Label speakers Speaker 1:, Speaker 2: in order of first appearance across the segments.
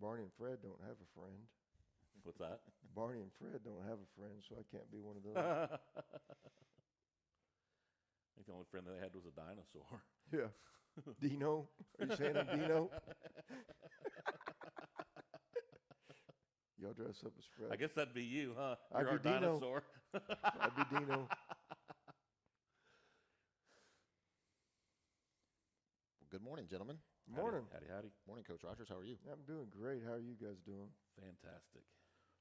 Speaker 1: Barney and Fred don't have a friend.
Speaker 2: What's that?
Speaker 1: Barney and Fred don't have a friend, so I can't be one of those.
Speaker 2: I think the only friend they had was a dinosaur.
Speaker 1: Yeah. Dino? Are you saying I'm Dino? Y'all dress up as Fred.
Speaker 2: I guess that'd be you, huh?
Speaker 1: I'd
Speaker 2: You're our
Speaker 1: be Dino.
Speaker 2: dinosaur.
Speaker 1: I'd be Dino.
Speaker 3: Well, good morning, gentlemen.
Speaker 1: Morning.
Speaker 2: Howdy.
Speaker 3: Morning, Coach Rogers. How are you?
Speaker 1: I'm doing great. How are you guys doing?
Speaker 2: Fantastic.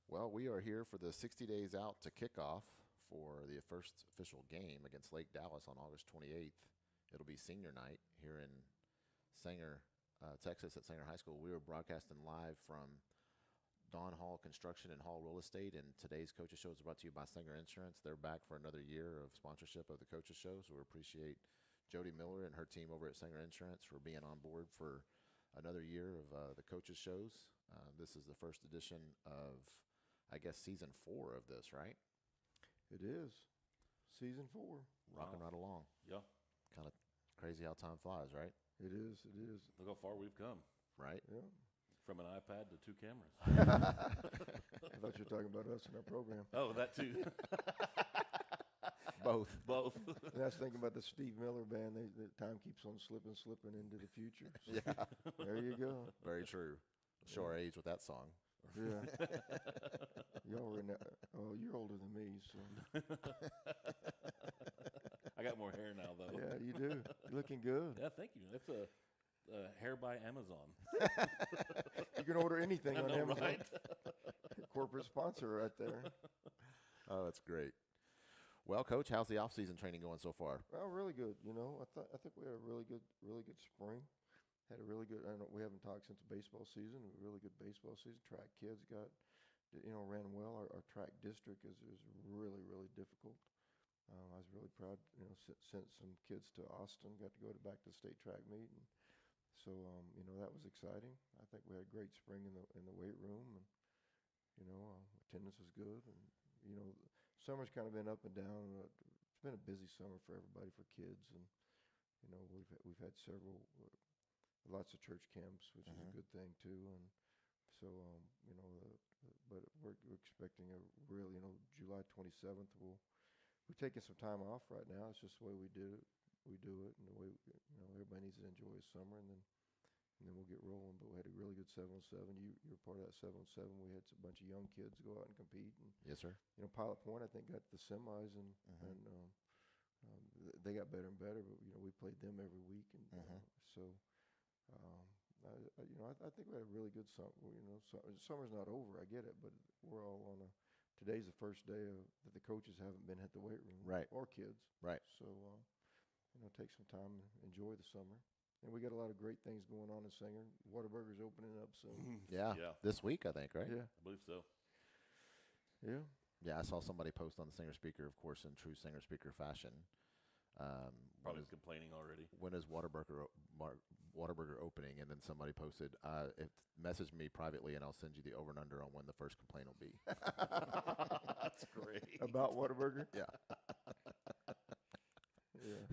Speaker 3: Well, we are here for the 60 days out to kickoff for the first official game against Lake Dallas on August 28th. It'll be senior night here in Sanger, Texas at Sanger High School. We were broadcasting live from Dawn Hall Construction and Hall Real Estate, and today's Coaches Show is brought to you by Sanger Insurance. They're back for another year of sponsorship of the Coaches Show, so we appreciate Jody Miller and her team over at Sanger Insurance for being on board for another year of the Coaches Shows. This is the first edition of, I guess, season 4 of this, right?
Speaker 1: It is. Season 4.
Speaker 3: Rocking right along.
Speaker 2: Yeah.
Speaker 3: Kind of crazy how time flies, right?
Speaker 1: It is. It is.
Speaker 2: Look how far we've come.
Speaker 3: Right?
Speaker 1: Yeah.
Speaker 2: From an iPad to 2 cameras.
Speaker 1: I thought you were talking about us in our program.
Speaker 2: Oh, that too.
Speaker 3: Both.
Speaker 1: And I was thinking about the Steve Miller Band. The time keeps on slipping into the future. So
Speaker 3: Yeah.
Speaker 1: there you go.
Speaker 3: Very true. Show our age with that song.
Speaker 1: Yeah. Y'all were in that. Oh, you're older than me, so.
Speaker 2: I got more hair now, though.
Speaker 1: Yeah, you do. You're looking good.
Speaker 2: Yeah, thank you. That's a hair by Amazon.
Speaker 1: You can order anything
Speaker 2: I
Speaker 1: on
Speaker 2: know,
Speaker 1: Amazon.
Speaker 2: right?
Speaker 1: Corporate sponsor right there.
Speaker 3: Oh, that's great. Well, Coach, how's the off-season training going so far?
Speaker 1: Well, really good. You know, I think we had a really good spring. Had a really good. I know we haven't talked since the baseball season. A really good baseball season. Track kids ran well. Our track district is really difficult. I was really proud. Sent some kids to Austin. Got to go back to the state track meet, and so that was exciting. I think we had a great spring in the weight room, and attendance was good, and summer's kind of been up and down. It's been a busy summer for everybody, for kids, and we've had lots of church camps, which is a good thing too, and so but we're expecting a real July 27th. We're taking some time off right now. It's just the way we do it, and the way everybody needs to enjoy the summer, and then we'll get rolling. But we had a really good 707. You were part of that 707. We had a bunch of young kids go out and compete. And,
Speaker 3: Yes, sir.
Speaker 1: Pilot Point, I think, got the semis, and they got better and better. But we played them every week, and so I think we had a really good summer. Summer's not over. I get it, but we're all on a. Today's the first day that the coaches haven't been at the weight room,
Speaker 3: Right.
Speaker 1: Or kids,
Speaker 3: Right.
Speaker 1: So take some time and enjoy the summer. And we got a lot of great things going on in Sanger. Whataburger's opening up soon.
Speaker 3: Yeah. This week, I think, right?
Speaker 1: Yeah.
Speaker 2: I believe so.
Speaker 1: Yeah.
Speaker 3: Yeah, I saw somebody post on the Singer Speaker, of course, in true Singer Speaker fashion.
Speaker 2: Probably complaining already.
Speaker 3: When is Whataburger opening? And then somebody posted, message me privately and I'll send you the over and under on when the first complaint will be.
Speaker 2: That's great.
Speaker 1: About Whataburger?
Speaker 3: Yeah.
Speaker 1: Yeah.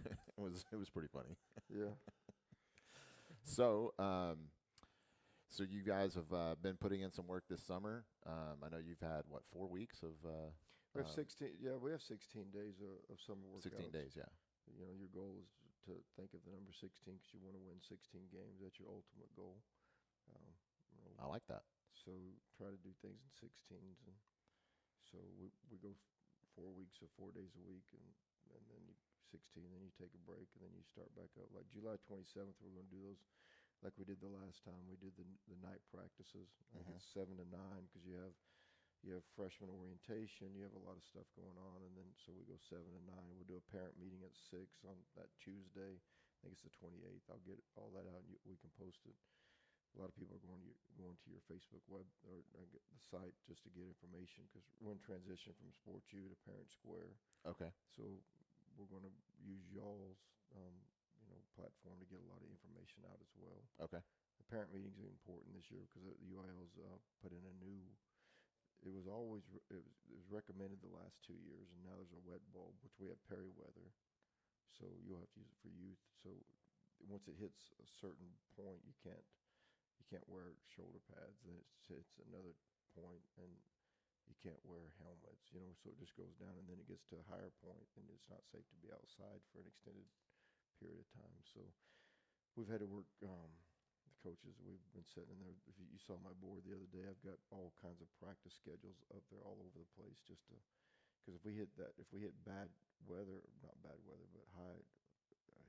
Speaker 3: It was pretty funny.
Speaker 1: Yeah.
Speaker 3: So you guys have been putting in some work this summer. I know you've had, 4 weeks of
Speaker 1: We have 16. Yeah, we have 16 days of summer workouts.
Speaker 3: 16 days, yeah.
Speaker 1: Your goal is to think of the number 16 because you want to win 16 games. That's your ultimate goal.
Speaker 3: I like that.
Speaker 1: So try to do things in 16s, and so we go 4 weeks or 4 days a week, and then 16, then you take a break, and then you start back up. Like July 27th, we're going to do those like we did the last time. We did the night practices. I think it's 7 to 9 because you have freshman orientation, you have a lot of stuff going on, and then so we go 7 to 9. We'll do a parent meeting at 6 on that Tuesday. I think it's the 28th. I'll get all that out, and we can post it. A lot of people are going to your Facebook web or the site just to get information because we're in transition from Sports U to Parent Square.
Speaker 3: Okay.
Speaker 1: So we're going to use y'all's platform to get a lot of information out as well.
Speaker 3: Okay.
Speaker 1: The parent meetings are important this year because the UIL's put in a new. It was recommended the last 2 years, and now there's a wet bulb, which we have peri-weather, so you'll have to use it for youth. So once it hits a certain point, you can't can't wear shoulder pads. Then it's another point, and you can't wear helmets. So it just goes down, and then it gets to a higher point, and it's not safe to be outside for an extended period of time. So we've had to work. The coaches, we've been sitting in there. If you saw my board the other day, I've got all kinds of practice schedules up there all over the place, just to, because if we hit bad weather, not bad weather, but high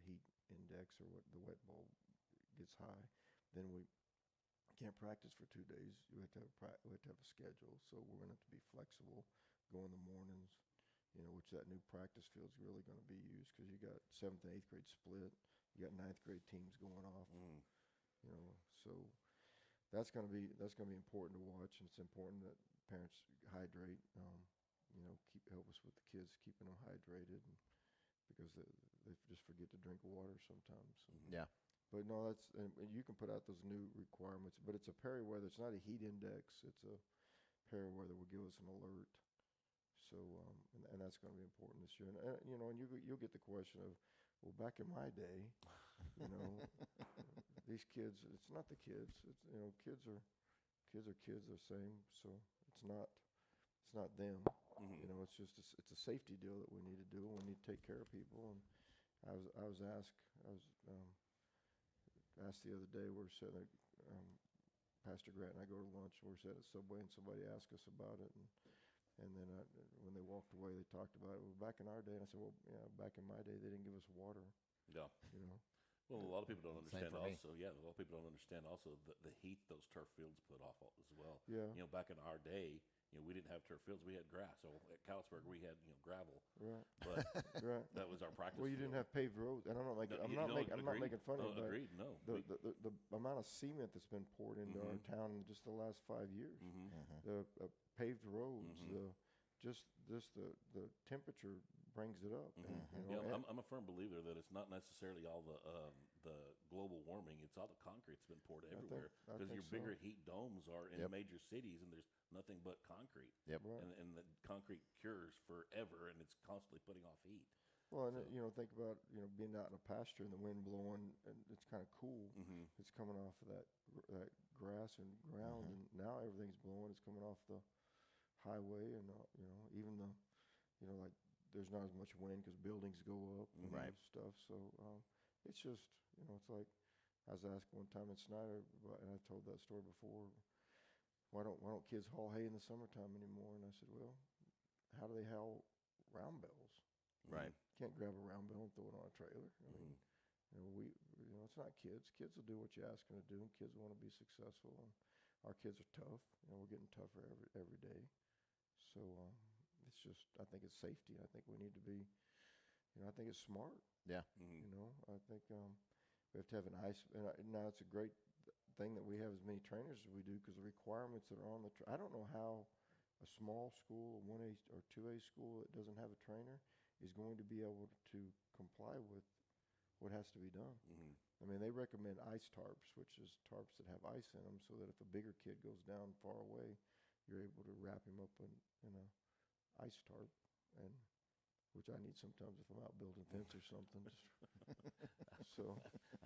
Speaker 1: heat index, or what the wet bulb gets high, then we can't practice for 2 days. We have to have a schedule, so we're going to have to be flexible, go in the mornings, which that new practice field is really going to be used, because you got 7th and 8th grade split, you got 9th grade teams going off, so that's going to be important to watch, and it's important that parents hydrate, help us with the kids, keeping them hydrated, because they just forget to drink water sometimes.
Speaker 3: Yeah.
Speaker 1: But no, and you can put out those new requirements, but it's a peri-weather. It's not a heat index. It's a peri-weather will give us an alert. So, and that's going to be important this year. And you'll get the question of, well, back in my day, these kids. It's not the kids. It's kids are kids the same. So it's not them. It's just it's a safety deal that we need to do. We need to take care of people. And I was asked the other day. We're sitting there, Pastor Grant and I go to lunch. We're sitting at Subway, and somebody asked us about it, and then when they walked away, they talked about it. Well, back in our day, and I said, well, yeah, back in my day, they didn't give us water.
Speaker 2: Yeah. Well, a lot of people don't understand also. Yeah, a lot of people don't understand also the heat those turf fields put off as well.
Speaker 1: Yeah.
Speaker 2: Back in our day, we didn't have turf fields. We had grass. So at Callisburg, we had gravel.
Speaker 1: Right.
Speaker 2: But
Speaker 1: right.
Speaker 2: that was our practice.
Speaker 1: Well, you didn't have paved roads, and I'm not making fun of it.
Speaker 2: Agreed. No.
Speaker 1: The amount of cement that's been poured into our town in just the last 5 years. The paved roads, just the temperature brings it up.
Speaker 2: I'm a firm believer that it's not necessarily all the global warming. It's all the concrete's been poured everywhere, because your bigger heat domes are in major cities, and there's nothing but concrete.
Speaker 3: Yep.
Speaker 1: Right.
Speaker 2: And the concrete cures forever, and it's constantly putting off heat.
Speaker 1: Well, and think about being out in a pasture and the wind blowing, and it's kind of cool. It's coming off of that grass and ground, and now everything's blowing. It's coming off the highway, and even like there's not as much wind because buildings go up and
Speaker 3: Right.
Speaker 1: stuff. So it's just it's like I was asked one time in Snyder, and I've told that story before. Why don't kids haul hay in the summertime anymore? And I said, well, how do they haul round bells?
Speaker 3: Right.
Speaker 1: Can't grab a round bell and throw it on a trailer. I mean, it's not kids. Kids will do what you ask them to do, and kids want to be successful. And our kids are tough. We're getting tougher every day. So it's just, I think it's safety. I think we need to be, I think it's smart.
Speaker 3: Yeah.
Speaker 1: I think we have to have an ice. And now it's a great thing that we have as many trainers as we do, because the requirements that are on I don't know how a small school, a 1A or 2A school that doesn't have a trainer is going to be able to comply with what has to be done. I mean, they recommend ice tarps, which is tarps that have ice in them, so that if a bigger kid goes down far away, you're able to wrap him up in a ice tarp, and which I need sometimes if I'm out building a fence or something. So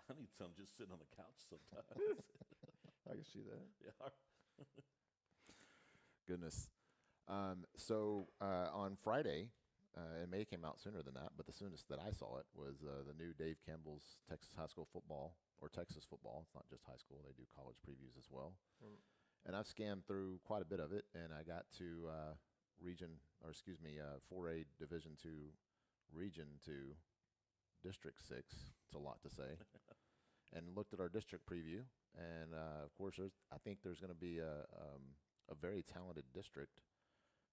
Speaker 2: I need some just sitting on the couch sometimes.
Speaker 1: I can see that.
Speaker 2: Yeah.
Speaker 3: Goodness. So on Friday, it may have came out sooner than that, but the soonest that I saw it was the new Dave Campbell's Texas high school football, or Texas football. It's not just high school. They do college previews as well. And I've scanned through quite a bit of it, and I got to 4A Division II, Region 2, District 6. It's a lot to say. And looked at our district preview, and of course, I think there's going to be a very talented district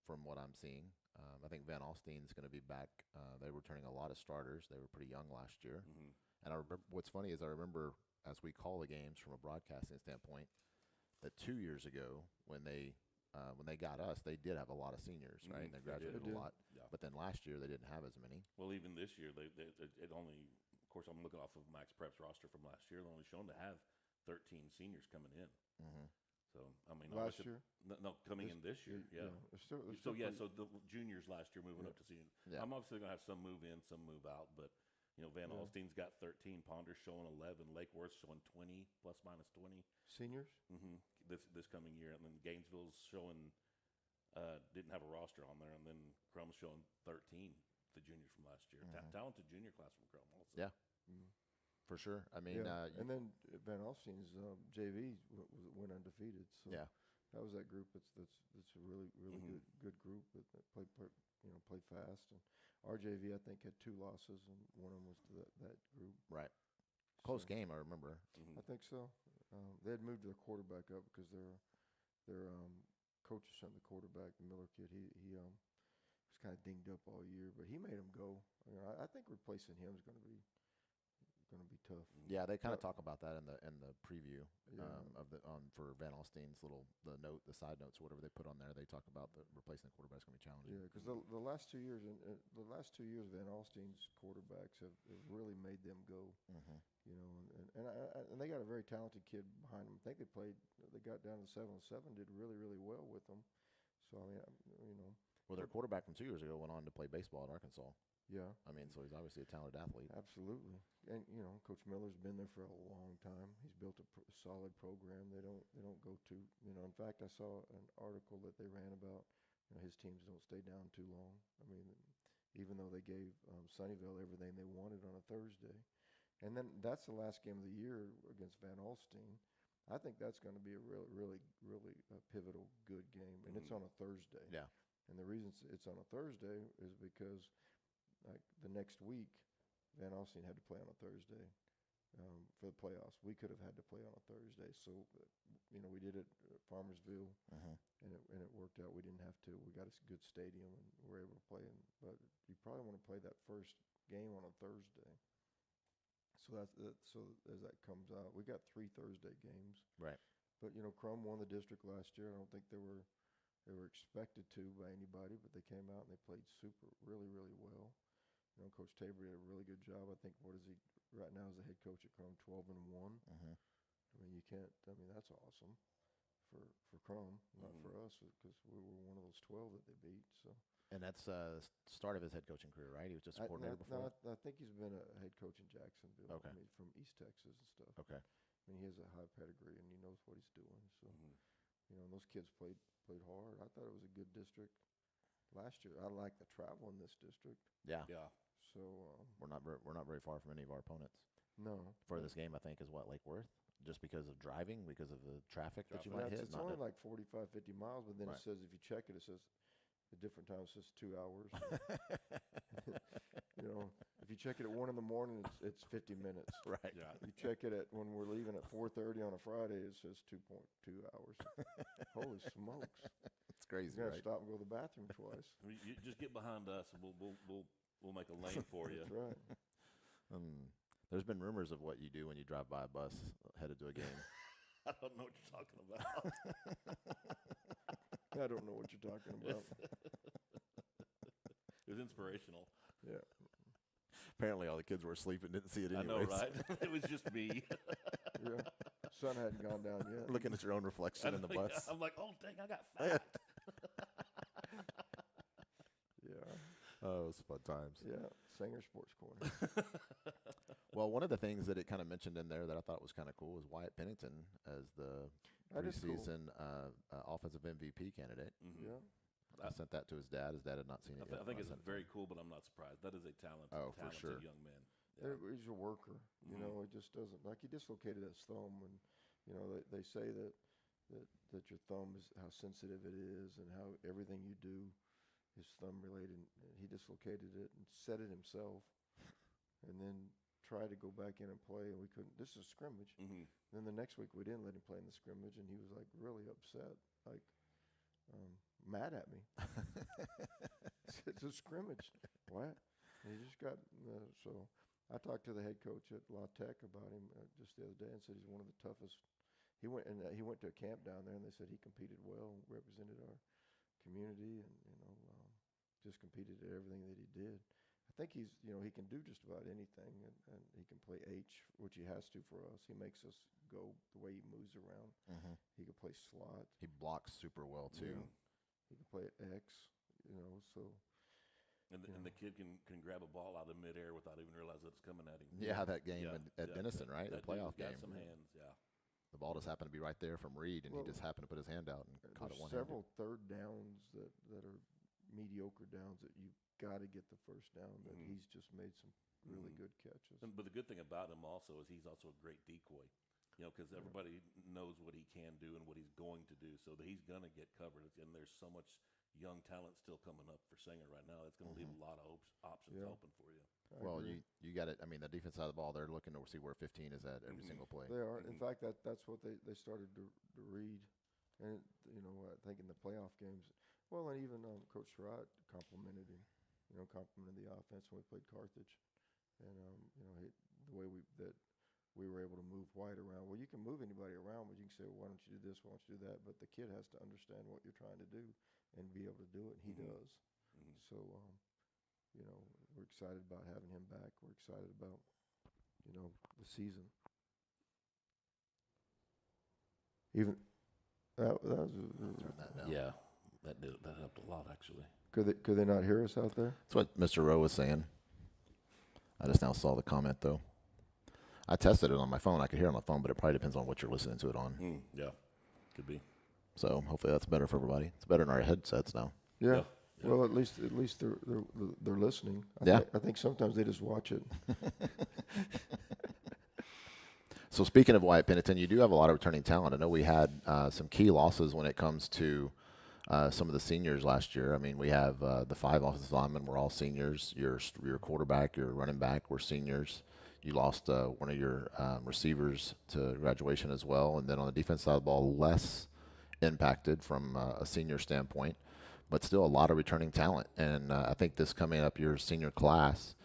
Speaker 3: from what I'm seeing. I think Van Alstyne's going to be back. They were turning a lot of starters. They were pretty young last year. And I remember, what's funny is I remember, as we call the games from a broadcasting standpoint, that 2 years ago when they got us, they did have a lot of seniors, right? And they graduated a lot.
Speaker 2: Yeah.
Speaker 3: But then last year they didn't have as many.
Speaker 2: Well, even this year, it only, of course, I'm looking off of Max Prep's roster from last year. They're only shown to have 13 seniors coming in. So, I mean,
Speaker 1: last year?
Speaker 2: No, coming in this year. Yeah. So the juniors last year moving up to senior.
Speaker 3: Yeah.
Speaker 2: I'm obviously going to have some move in, some move out, but Van Alstyne's got 13, Ponder's showing 11, Lake Worth's showing 20, plus minus 20.
Speaker 1: Seniors?
Speaker 2: Mm-hmm. This coming year. And then Gainesville's showing, didn't have a roster on there. And then Crum's showing 13, the juniors from last year. Talented junior class from Crum also.
Speaker 3: Yeah. For sure. I mean,
Speaker 1: and then Van Alstyne's JV went undefeated. So
Speaker 3: yeah.
Speaker 1: That was that group. That's a really good group that played fast. And our JV, I think, had 2 losses, and one of them was to that group.
Speaker 3: Right. Close game, I remember.
Speaker 1: I think so. They had moved their quarterback up because their coach sent the quarterback, the Miller kid. He was kind of dinged up all year, but he made him go. I think replacing him is going to be tough.
Speaker 3: Yeah, they kind of talk about that in the preview for Van Alstyne's the side notes or whatever they put on there. They talk about the replacing the quarterback is going to be challenging.
Speaker 1: Yeah, because the last 2 years, Van Alstyne's quarterbacks have really made them go. And they got a very talented kid behind them. I think they got down to 7-7, did really well with them. So
Speaker 3: Well, their quarterback from 2 years ago went on to play baseball at Arkansas.
Speaker 1: Yeah.
Speaker 3: I mean, so he's obviously a talented athlete.
Speaker 1: Absolutely. And, Coach Miller's been there for a long time. He's built a solid program. They don't go too, in fact, I saw an article that they ran about, his teams don't stay down too long. I mean, even though they gave Sunnyvale everything they wanted on a Thursday. And then that's the last game of the year against Van Alstyne. I think that's going to be a really pivotal good game. And it's on a Thursday.
Speaker 3: Yeah.
Speaker 1: And the reason it's on a Thursday is because the next week, Van Alstyne had to play on a Thursday for the playoffs. We could have had to play on a Thursday, so we did it at Farmersville, and it worked out. We didn't have to. We got a good stadium, and we were able to play. But you probably want to play that first game on a Thursday. So so as that comes out, we got 3 Thursday games.
Speaker 3: Right.
Speaker 1: But Crum won the district last year. I don't think they were expected to by anybody, but they came out and they played really well. Coach Tabor did a really good job. I think, what is he right now as the head coach at Crum, 12-1. I mean, that's awesome for Crum, not for us, because we were one of those 12 that they beat. So.
Speaker 3: And that's the start of his head coaching career, right? He was just a coordinator before?
Speaker 1: No, I think he's been a head coach in Jacksonville.
Speaker 3: Okay.
Speaker 1: From East Texas and stuff.
Speaker 3: Okay.
Speaker 1: I mean, he has a high pedigree, and he knows what he's doing. So, and those kids played hard. I thought it was a good district last year. I like the travel in this district.
Speaker 3: Yeah.
Speaker 2: Yeah.
Speaker 1: So
Speaker 3: we're not very far from any of our opponents.
Speaker 1: No.
Speaker 3: Furthest game, I think, is what, Lake Worth? Just because of driving, because of the traffic that you might hit?
Speaker 1: It's only like 45, 50 miles, but then
Speaker 3: Right.
Speaker 1: it says, if you check it, it says, at different times, it says 2 hours. If you check it at 1 in the morning, it's 50 minutes.
Speaker 3: Right.
Speaker 2: Yeah.
Speaker 1: You check it when we're leaving at 4:30 on a Friday, it says 2.2 hours. Holy smokes.
Speaker 3: It's crazy,
Speaker 1: You got to
Speaker 3: right?
Speaker 1: stop and go to the bathroom twice.
Speaker 2: You just get behind us, and we'll make a lane for you.
Speaker 1: That's right.
Speaker 3: There's been rumors of what you do when you drive by a bus headed to a game.
Speaker 2: I don't know what you're talking about.
Speaker 1: I don't know what you're talking about.
Speaker 2: It was inspirational.
Speaker 1: Yeah.
Speaker 3: Apparently all the kids were asleep and didn't see it
Speaker 2: I
Speaker 3: anyways.
Speaker 2: know, right? It was just me.
Speaker 1: Yeah. Sun hadn't gone down yet.
Speaker 3: Looking at your own reflection in the bus.
Speaker 2: I'm like, oh, dang, I got fat.
Speaker 1: Yeah.
Speaker 3: Oh, it was fun times.
Speaker 1: Yeah. Sanger Sports Corner.
Speaker 3: Well, one of the things that it kind of mentioned in there that I thought was kind of cool was Wyatt Pennington as the
Speaker 1: That is cool.
Speaker 3: preseason offensive MVP candidate.
Speaker 1: Yeah.
Speaker 3: I sent that to his dad. His dad had not seen it yet.
Speaker 2: I think
Speaker 3: I
Speaker 2: it's
Speaker 3: sent it to
Speaker 2: very
Speaker 3: him.
Speaker 2: cool, but I'm not surprised. That is a talented
Speaker 3: For sure.
Speaker 2: young man. Yeah.
Speaker 1: He's a worker. It just doesn't, like, he dislocated his thumb, and they say that your thumb is how sensitive it is, and how everything you do is thumb related. And he dislocated it and set it himself, and then tried to go back in and play, and we couldn't. This is a scrimmage. Then the next week we didn't let him play in the scrimmage, and he was like really upset, like mad at me. It's a scrimmage. What? And he just got so. I talked to the head coach at La Tech about him just the other day, and said he's one of the toughest. He went to a camp down there, and they said he competed well, represented our community, and just competed at everything that he did. I think he's he can do just about anything, and he can play H, which he has to for us. He makes us go the way he moves around. He can play slot.
Speaker 3: He blocks super well too.
Speaker 1: Yeah. He can play at X. So
Speaker 2: And the kid can grab a ball out of midair without even realizing that it's coming at him.
Speaker 3: Yeah, that game at Denison, right? The playoff game.
Speaker 2: Some hands, yeah.
Speaker 3: The ball just happened to be right there from Reed, and he just happened to put his hand out and caught it one-handed.
Speaker 1: Several third downs that are mediocre downs that you've got to get the first down. That he's just made some really good catches.
Speaker 2: But the good thing about him also is he's also a great decoy. Because everybody knows what he can do and what he's going to do, so that he's going to get covered. And there's so much young talent still coming up for Singer right now. It's going to leave a lot of options open for you.
Speaker 3: Well, you got it. I mean, the defense side of the ball, they're looking to see where 15 is at every single play.
Speaker 1: They are. In fact, that's what they started to read. And, I think in the playoff games, well, and even Coach Surratt complimented him, complimented the offense when we played Carthage. And, the way we were able to move White around. Well, you can move anybody around, but you can say, well, why don't you do this, why don't you do that? But the kid has to understand what you're trying to do and be able to do it, and he does. So, we're excited about having him back. We're excited about, the season. Even that was
Speaker 2: Yeah, that helped a lot, actually.
Speaker 1: Could they not hear us out there?
Speaker 3: That's what Mr. Rowe was saying. I just now saw the comment, though. I tested it on my phone. I could hear it on my phone, but it probably depends on what you're listening to it on.
Speaker 2: Yeah, could be.
Speaker 3: So hopefully that's better for everybody. It's better in our headsets now.
Speaker 1: Yeah. Well, at least they're listening. I think sometimes they just watch it.
Speaker 3: So speaking of Wyatt Pennington, you do have a lot of returning talent. I know we had some key losses when it comes to some of the seniors last year. I mean, we have the 5 offensive linemen were all seniors. Your quarterback, your running back were seniors. You lost one of your receivers to graduation as well. And then on the defense side of the ball, less impacted from a senior standpoint, but still a lot of returning talent. And I think this coming up, your senior class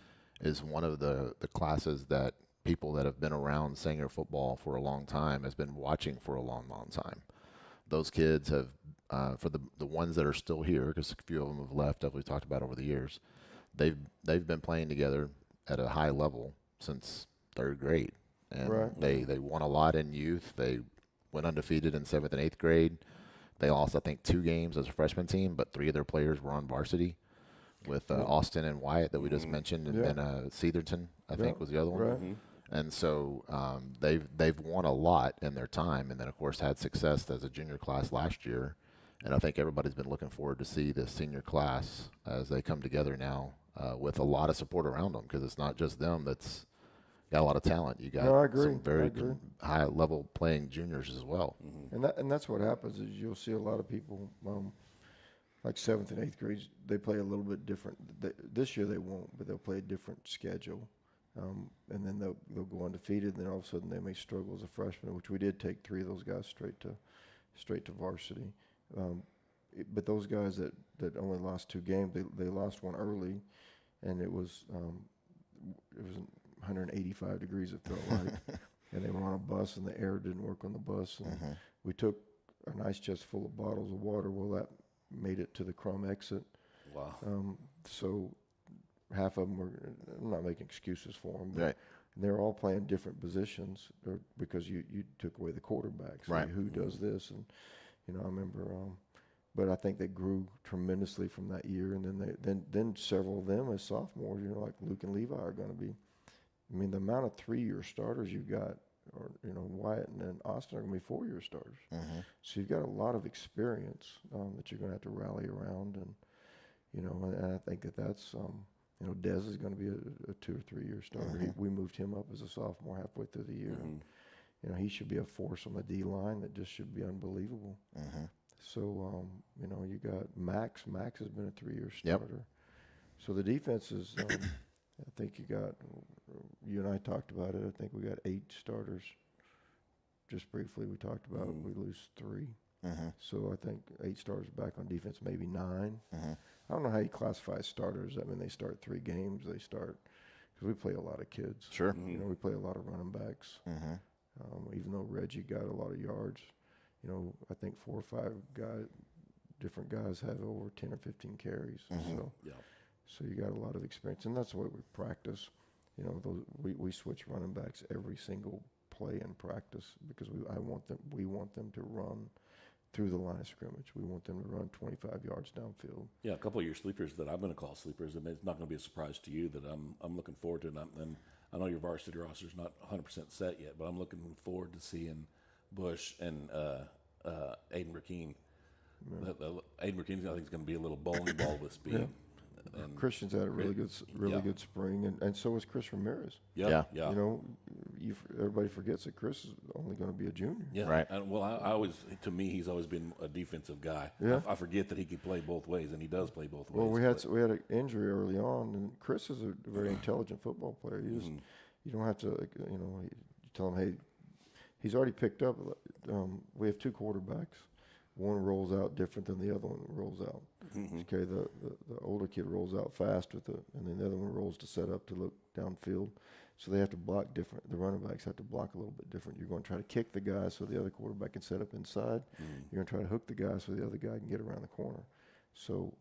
Speaker 3: is one of the classes that people that have been around Sanger football for a long time has been watching for a long, long time. Those kids have, for the ones that are still here, because a few of them have left, as we've talked about over the years, they've been playing together at a high level since 3rd grade. And they won a lot in youth. They went undefeated in 7th and 8th grade. They lost, I think, 2 games as a freshman team, but 3 of their players were on varsity with Austin and Wyatt that we just mentioned, and then Seatherton, I think, was the other one.
Speaker 1: Right.
Speaker 3: And so they've won a lot in their time, and then, of course, had success as a junior class last year. And I think everybody's been looking forward to see this senior class as they come together now with a lot of support around them, because it's not just them that's got a lot of talent. You got some very good high-level playing juniors as well.
Speaker 1: And that's what happens is you'll see a lot of people, like 7th and 8th grades, they play a little bit different. This year they won't, but they'll play a different schedule. And then they'll go undefeated, and then all of a sudden they may struggle as a freshman, which we did take 3 of those guys straight to varsity. But those guys that only lost 2 games, they lost one early, and it was 185 degrees, it felt like. And they were on a bus, and the air didn't work on the bus. And we took an ice chest full of bottles of water. Well, that made it to the Crum exit.
Speaker 2: Wow.
Speaker 1: So half of them were, I'm not making excuses for them, but
Speaker 3: Right.
Speaker 1: they're all playing different positions because you took away the quarterbacks.
Speaker 3: Right.
Speaker 1: Who does this? And, I remember, but I think they grew tremendously from that year. And then several of them as sophomores, like Luke and Levi are going to be, I mean, the amount of 3-year starters you've got, or, Wyatt and then Austin are going to be 4-year starters. So you've got a lot of experience that you're going to have to rally around. And, and I think that's, Dez is going to be a 2 or 3 year starter. We moved him up as a sophomore halfway through the year. And, he should be a force on the D line that just should be unbelievable. So, you got Max. Max has been a 3-year starter. So the defense is, I think you and I talked about it. I think we got 8 starters. Just briefly, we talked about it. We lose 3. So I think 8 starters back on defense, maybe 9. I don't know how you classify starters. I mean, they start 3 games. They start because we play a lot of kids.
Speaker 3: Sure.
Speaker 1: We play a lot of running backs. Even though Reggie got a lot of yards, I think 4 or 5 different guys have over 10 or 15 carries. So you got a lot of experience, and that's the way we practice. We switch running backs every single play in practice because we want them to run through the line of scrimmage. We want them to run 25 yards downfield.
Speaker 2: Yeah, a couple of your sleepers that I'm going to call sleepers, and it's not going to be a surprise to you that I'm looking forward to. And I know your varsity roster is not 100% set yet, but I'm looking forward to seeing Bush and Aiden Rakeen. Aiden Rakeen, I think, is going to be a little bowling ball with speed.
Speaker 1: Yeah.
Speaker 2: And
Speaker 1: Christian's had a really good spring, and so is Chris Ramirez.
Speaker 2: Yeah.
Speaker 1: You know, everybody forgets that Chris is only going to be a junior.
Speaker 2: Yeah,
Speaker 3: Right.
Speaker 2: And, well, I always, to me, he's always been a defensive guy.
Speaker 1: Yeah.
Speaker 2: I forget that he can play both ways, and he does play both ways.
Speaker 1: Well, we had an injury early on, and Chris is a very intelligent football player. You don't have to, you tell him, hey, he's already picked up. We have two quarterbacks. One rolls out different than the other one rolls out. Okay, the older kid rolls out fast and then the other one rolls to set up to look downfield. So they have to block different. The running backs have to block a little bit different. You're going to try to kick the guy so the other quarterback can set up inside. You're going to try to hook the guy so the other guy can get around the corner. So,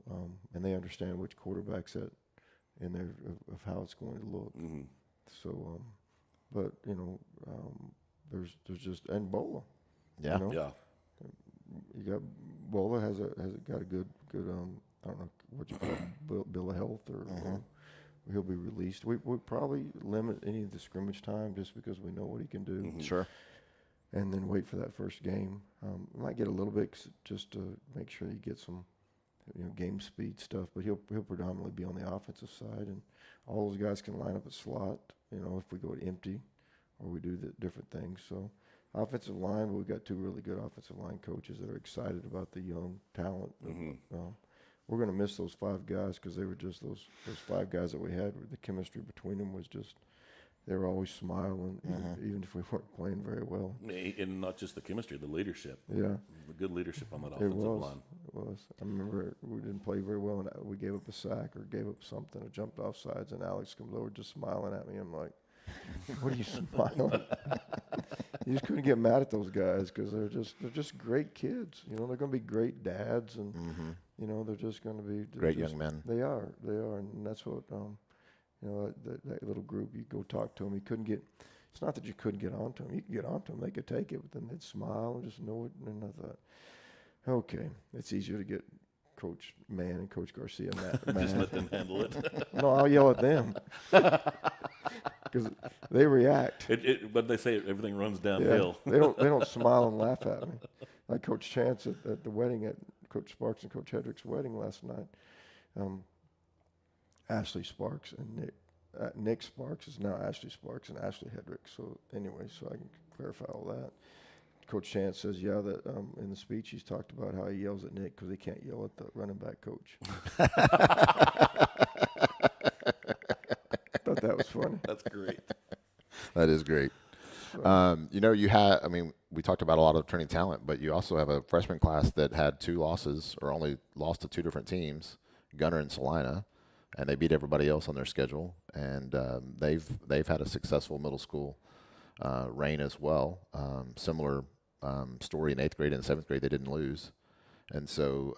Speaker 1: and they understand which quarterback's in there of how it's going to look. So, but there's just and Bola.
Speaker 3: Yeah.
Speaker 2: Yeah.
Speaker 1: You got Bola has got a good I don't know what you call it, bill of health or he'll be released. We probably limit any of the scrimmage time just because we know what he can do.
Speaker 3: Sure.
Speaker 1: And then wait for that first game. Might get a little bit just to make sure he gets some game speed stuff, but he'll predominantly be on the offensive side, and all those guys can line up at slot. If we go to empty or we do the different things. So. Offensive line, we've got two really good offensive line coaches that are excited about the young talent. We're going to miss those five guys because they were just those five guys that we had. The chemistry between them was just, they were always smiling, even if we weren't playing very well.
Speaker 2: And not just the chemistry, the leadership.
Speaker 1: Yeah.
Speaker 2: The good leadership on that offensive line.
Speaker 1: It was. I remember we didn't play very well, and we gave up a sack or gave up something or jumped off sides, and Alex comes over just smiling at me. I'm like, what are you smiling? You just couldn't get mad at those guys because they're just great kids. They're going to be great dads, and they're just going to be
Speaker 3: Great young men.
Speaker 1: They are, and that's what that little group. You go talk to them. You couldn't get. It's not that you couldn't get onto them. You could get onto them. They could take it, but then they'd smile and just know it. And I thought, okay, it's easier to get Coach Mann and Coach Garcia mad.
Speaker 2: Just let them handle it.
Speaker 1: No, I'll yell at them. Because they react.
Speaker 2: But they say everything runs downhill.
Speaker 1: Yeah, they don't smile and laugh at me. Like Coach Chance at the wedding, at Coach Sparks and Coach Hedrick's wedding last night. Ashley Sparks and Nick Sparks is now Ashley Sparks and Ashley Hedrick. So anyway, so I can clarify all that. Coach Chance says, that in the speech he's talked about how he yells at Nick because he can't yell at the running back coach. Thought that was funny.
Speaker 2: That's great.
Speaker 3: That is great. We talked about a lot of returning talent, but you also have a freshman class that had two losses or only lost to two different teams, Gunner and Salina, and they beat everybody else on their schedule. And they've had a successful middle school reign as well. Similar story in 8th grade and 7th grade, they didn't lose. And so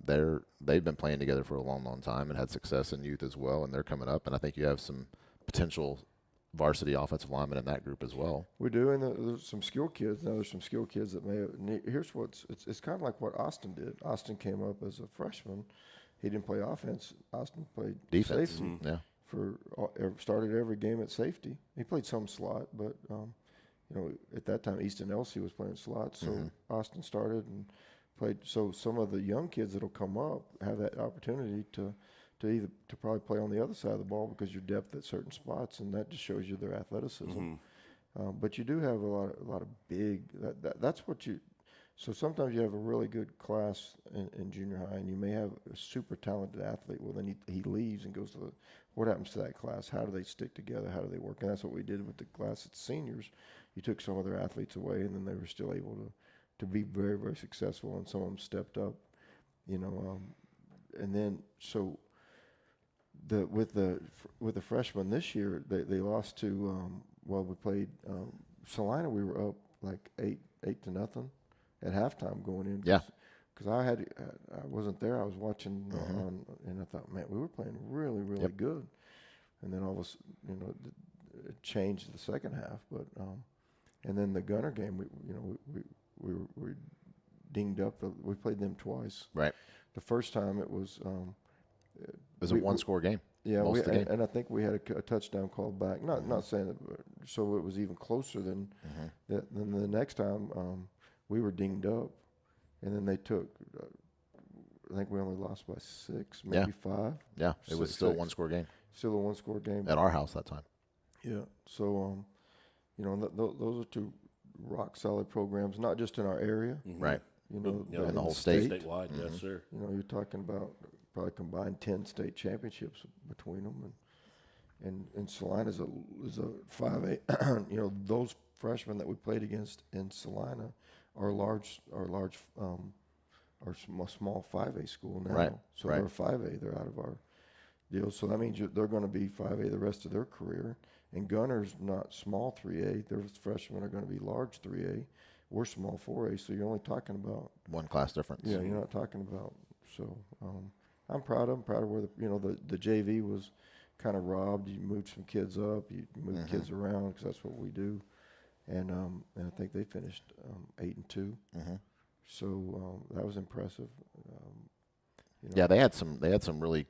Speaker 3: they've been playing together for a long, long time and had success in youth as well, and they're coming up. And I think you have some potential varsity offensive linemen in that group as well.
Speaker 1: We do, and there's some skill kids. Now there's some skill kids that may have. Here's it's kind of like what Austin did. Austin came up as a freshman. He didn't play offense. Austin played
Speaker 3: Defense.
Speaker 1: safety.
Speaker 3: Yeah.
Speaker 1: Started every game at safety. He played some slot, but at that time Easton Elsie was playing slot, so Austin started and played. So some of the young kids that'll come up have that opportunity to probably play on the other side of the ball because your depth at certain spots, and that just shows you their athleticism. But you do have a lot of big. That's what you. So sometimes you have a really good class in junior high, and you may have a super talented athlete. Well, then he leaves and goes to what happens to that class? How do they stick together? How do they work? And that's what we did with the class at seniors. You took some of their athletes away, and then they were still able to be very, very successful, and some of them stepped up. And then so with the freshmen this year, they lost to we played Salina. We were up like 8-0 at halftime going in.
Speaker 3: Yeah.
Speaker 1: Because I wasn't there. I was watching and I thought, man, we were playing really, really good. And then all of a sudden, it changed the second half. But and then the Gunner game, we dinged up. We played them twice.
Speaker 3: Right.
Speaker 1: The first time it was.
Speaker 3: It was a one-score game.
Speaker 1: Yeah,
Speaker 3: most of the game.
Speaker 1: and I think we had a touchdown called back. Not saying that, so it was even closer than than the next time. We were dinged up, and then they took. I think we only lost by 6, maybe 5.
Speaker 3: Yeah, it was still a
Speaker 1: 6.
Speaker 3: one-score game.
Speaker 1: Still a one-score game
Speaker 3: At our house that time.
Speaker 1: Yeah. So, those are 2 rock-solid programs, not just in our area.
Speaker 3: Right.
Speaker 1: You know,
Speaker 2: Yeah,
Speaker 3: in the whole state.
Speaker 2: Statewide, yes, sir.
Speaker 1: You know, you're talking about probably combined 10 state championships between them, and Salina is a 5A. You know, those freshmen that we played against in Salina are small 5A school now.
Speaker 3: Right,
Speaker 1: So
Speaker 3: right.
Speaker 1: they're 5A. They're out of our deal. So that means they're going to be 5A the rest of their career. And Gunner's not small 3A. Their freshmen are going to be large 3A. We're small 4A. So you're only talking about
Speaker 3: One class difference.
Speaker 1: yeah. You're not talking about so. I'm proud of them. Proud of where the JV was kind of robbed. You moved some kids up. You moved kids around because that's what we do. And I think they finished 8-2. So that was impressive.
Speaker 3: Yeah, they had some really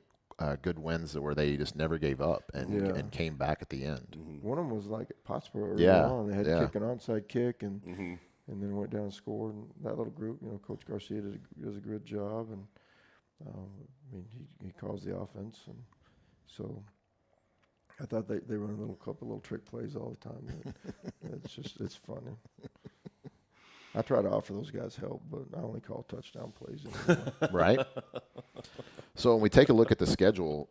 Speaker 3: good wins where they just never gave up and came back at the end.
Speaker 1: One of them was like at Pottsboro early
Speaker 3: Yeah,
Speaker 1: on. They had to
Speaker 3: yeah.
Speaker 1: kick an onside kick and then went down and scored. And that little group, Coach Garcia does a good job. And I mean, he calls the offense, and so I thought they run a couple little trick plays all the time. It's funny. I try to offer those guys help, but I only call touchdown plays anymore.
Speaker 3: Right. So when we take a look at the schedule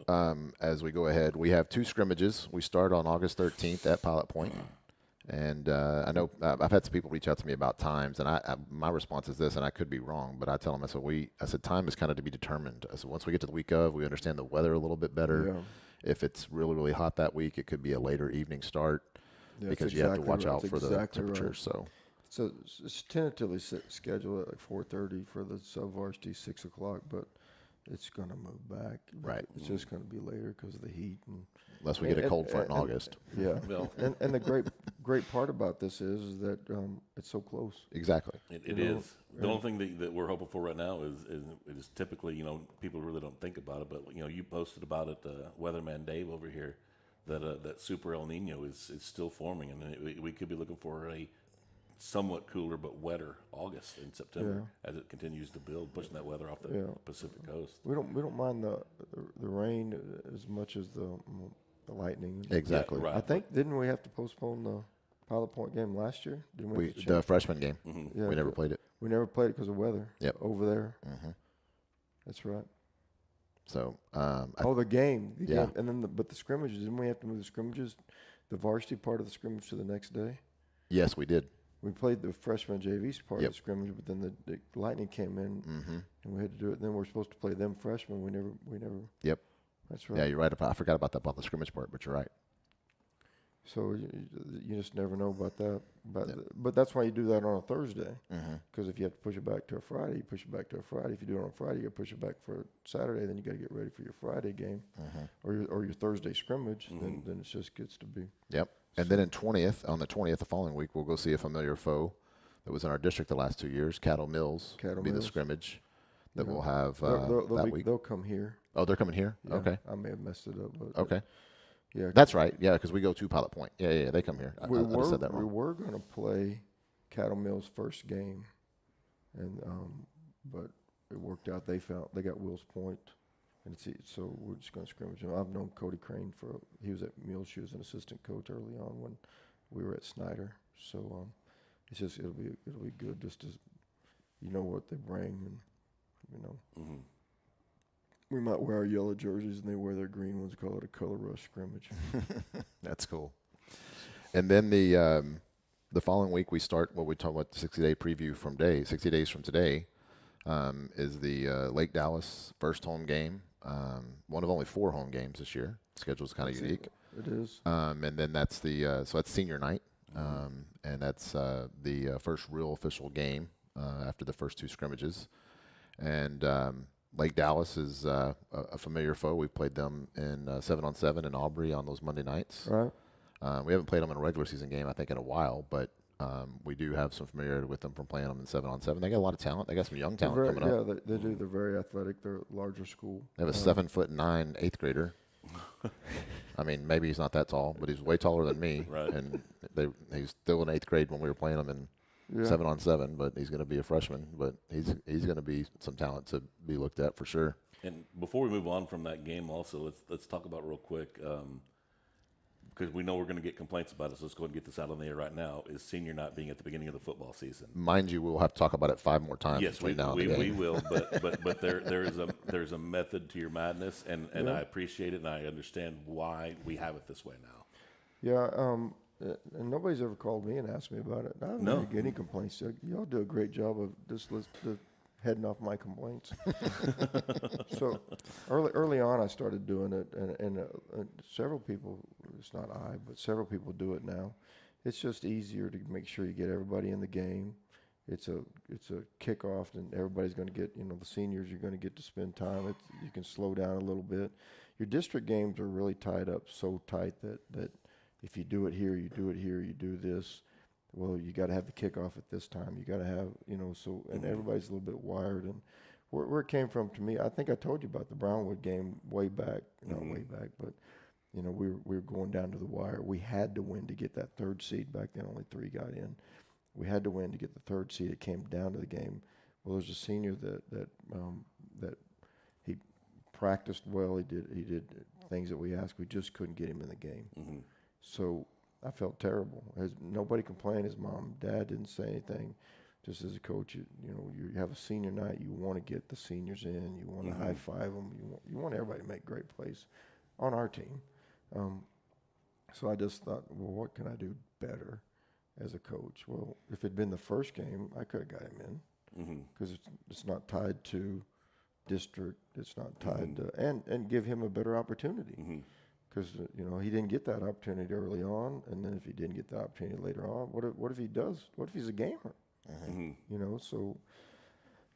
Speaker 3: as we go ahead, we have 2 scrimmages. We start on August 13th at Pilot Point. And I know I've had some people reach out to me about times, and my response is this, and I could be wrong, but I tell them, I said time is kind of to be determined. I said once we get to the week of, we understand the weather a little bit better.
Speaker 1: Yeah.
Speaker 3: If it's really, really hot that week, it could be a later evening start
Speaker 1: Yeah,
Speaker 3: because
Speaker 1: that's
Speaker 3: you have to
Speaker 1: exactly
Speaker 3: watch
Speaker 1: right.
Speaker 3: out
Speaker 1: That's
Speaker 3: for the
Speaker 1: exactly right.
Speaker 3: temperatures.
Speaker 1: So it's tentatively scheduled at like 4:30 for the sub-varsity, 6 o'clock, but it's going to move back.
Speaker 3: Right.
Speaker 1: It's just going to be later because of the heat.
Speaker 3: Unless we get a cold front in August.
Speaker 1: Yeah.
Speaker 2: Well.
Speaker 1: and the great part about this is that it's so close.
Speaker 3: Exactly.
Speaker 2: It is. The only thing that we're hoping for right now is typically, people really don't think about it, but, you posted about it, Weatherman Dave over here, that Super El Nino is still forming, and we could be looking for a somewhat cooler but wetter August and September as it continues to build, pushing that weather off the Pacific coast.
Speaker 1: We don't mind the rain as much as the lightning.
Speaker 3: Exactly.
Speaker 2: Yeah, right.
Speaker 1: I think didn't we have to postpone the Pilot Point game last year? Didn't we?
Speaker 3: The freshman game,
Speaker 1: Yeah,
Speaker 3: we never played it.
Speaker 1: We never played it because of weather.
Speaker 3: Yep.
Speaker 1: Over there. That's right.
Speaker 3: So
Speaker 1: The game.
Speaker 3: Yeah.
Speaker 1: And then the scrimmages. Didn't we have to move the scrimmages, the varsity part of the scrimmage to the next day?
Speaker 3: yes, we did.
Speaker 1: We played the freshman JV's part
Speaker 3: Yep.
Speaker 1: of the scrimmage, but then the Lightning came in, and we had to do it. Then we're supposed to play them freshmen. We never.
Speaker 3: Yep.
Speaker 1: That's right.
Speaker 3: Yeah, you're right. I forgot about that, about the scrimmage part, but you're right.
Speaker 1: So you just never know about that. But that's why you do that on a Thursday. Because if you have to push it back to a Friday, you push it back to a Friday. If you do it on a Friday, you push it back for a Saturday. Then you got to get ready for your Friday game or your Thursday scrimmage. Then it just gets to be.
Speaker 3: Yep. And then on the 20th, the following week, we'll go see a familiar foe that was in our district the last 2 years. Cattle Mills will be the scrimmage that we'll have that week.
Speaker 1: They'll come here.
Speaker 3: Oh, they're coming here?
Speaker 1: Yeah,
Speaker 3: Okay.
Speaker 1: I may have messed it up. But
Speaker 3: Okay.
Speaker 1: Yeah.
Speaker 3: That's right. Yeah, because we go to Pilot Point. Yeah, they come here. I just said that
Speaker 1: We
Speaker 3: wrong.
Speaker 1: were going to play Cattle Mills' first game, and but it worked out. They got Wills Point, and so we're just going to scrimmage. I've known Cody Crane he was at Mills. She was an assistant coach early on when we were at Snyder. So it's just it'll be good just to what they bring, and we might wear our yellow jerseys and they wear their green ones. Call it a color rush scrimmage.
Speaker 3: That's cool. And then the following week we start what we talk about, the 60-day preview 60 days from today is the Lake Dallas first home game. One of only 4 home games this year. Schedule's kind of unique.
Speaker 1: It is.
Speaker 3: And then that's so that's senior night, and that's the first real official game after the first 2 scrimmages. And Lake Dallas is a familiar foe. We've played them in 7-on-7 in Aubrey on those Monday nights.
Speaker 1: Right.
Speaker 3: We haven't played them in a regular season game, I think, in a while, but We do have some familiarity with them from playing them in 7-on-7. They got a lot of talent. They got some young talent coming up.
Speaker 1: Yeah, they do. They're very athletic. They're a larger school.
Speaker 3: They have a 7'9" 8th grader. I mean, maybe he's not that tall, but he's way taller than me.
Speaker 2: Right.
Speaker 3: And he's still in 8th grade when we were playing him in 7-on-7, but he's going to be a freshman. But he's going to be some talent to be looked at for sure.
Speaker 2: And before we move on from that game, also let's talk about real quick, because we know we're going to get complaints about it. So let's go ahead and get this out on the air right now. Is senior night being at the beginning of the football season?
Speaker 3: Mind you, we'll have to talk about it 5 more times.
Speaker 2: Yes, we will. But there's a method to your madness, and I appreciate it, and I understand why we have it this way now.
Speaker 1: Yeah. And nobody's ever called me and asked me about it. I haven't really get any complaints. Y'all do a great job of just heading off my complaints. So early on, I started doing it, and several people, it's not I, but several people do it now. It's just easier to make sure you get everybody in the game. It's a kickoff, and everybody's going to get, the seniors, you're going to get to spend time. You can slow down a little bit. Your district games are really tied up so tight that if you do it here, you do it here, you do this. Well, you got to have the kickoff at this time. You got to have, so, and everybody's a little bit wired. And where it came from to me, I think I told you about the Brownwood game way back, not way back, but, we were going down to the wire. We had to win to get that 3rd seed. Back then, only 3 got in. We had to win to get the 3rd seed. It came down to the game. Well, there's a senior that he practiced well. He did things that we asked. We just couldn't get him in the game. Mm-hmm. So I felt terrible. Nobody complained. His mom, dad didn't say anything. Just as a coach, you have a senior night. You want to get the seniors in. You want to high five them. You want everybody to make great plays on our team. So I just thought, well, what can I do better as a coach? Well, if it'd been the first game, I could have got him in because it's not tied to district. It's not tied to and give him a better opportunity. Because he didn't get that opportunity early on, and then if he didn't get the opportunity later on, what if he does? What if he's a gamer? So.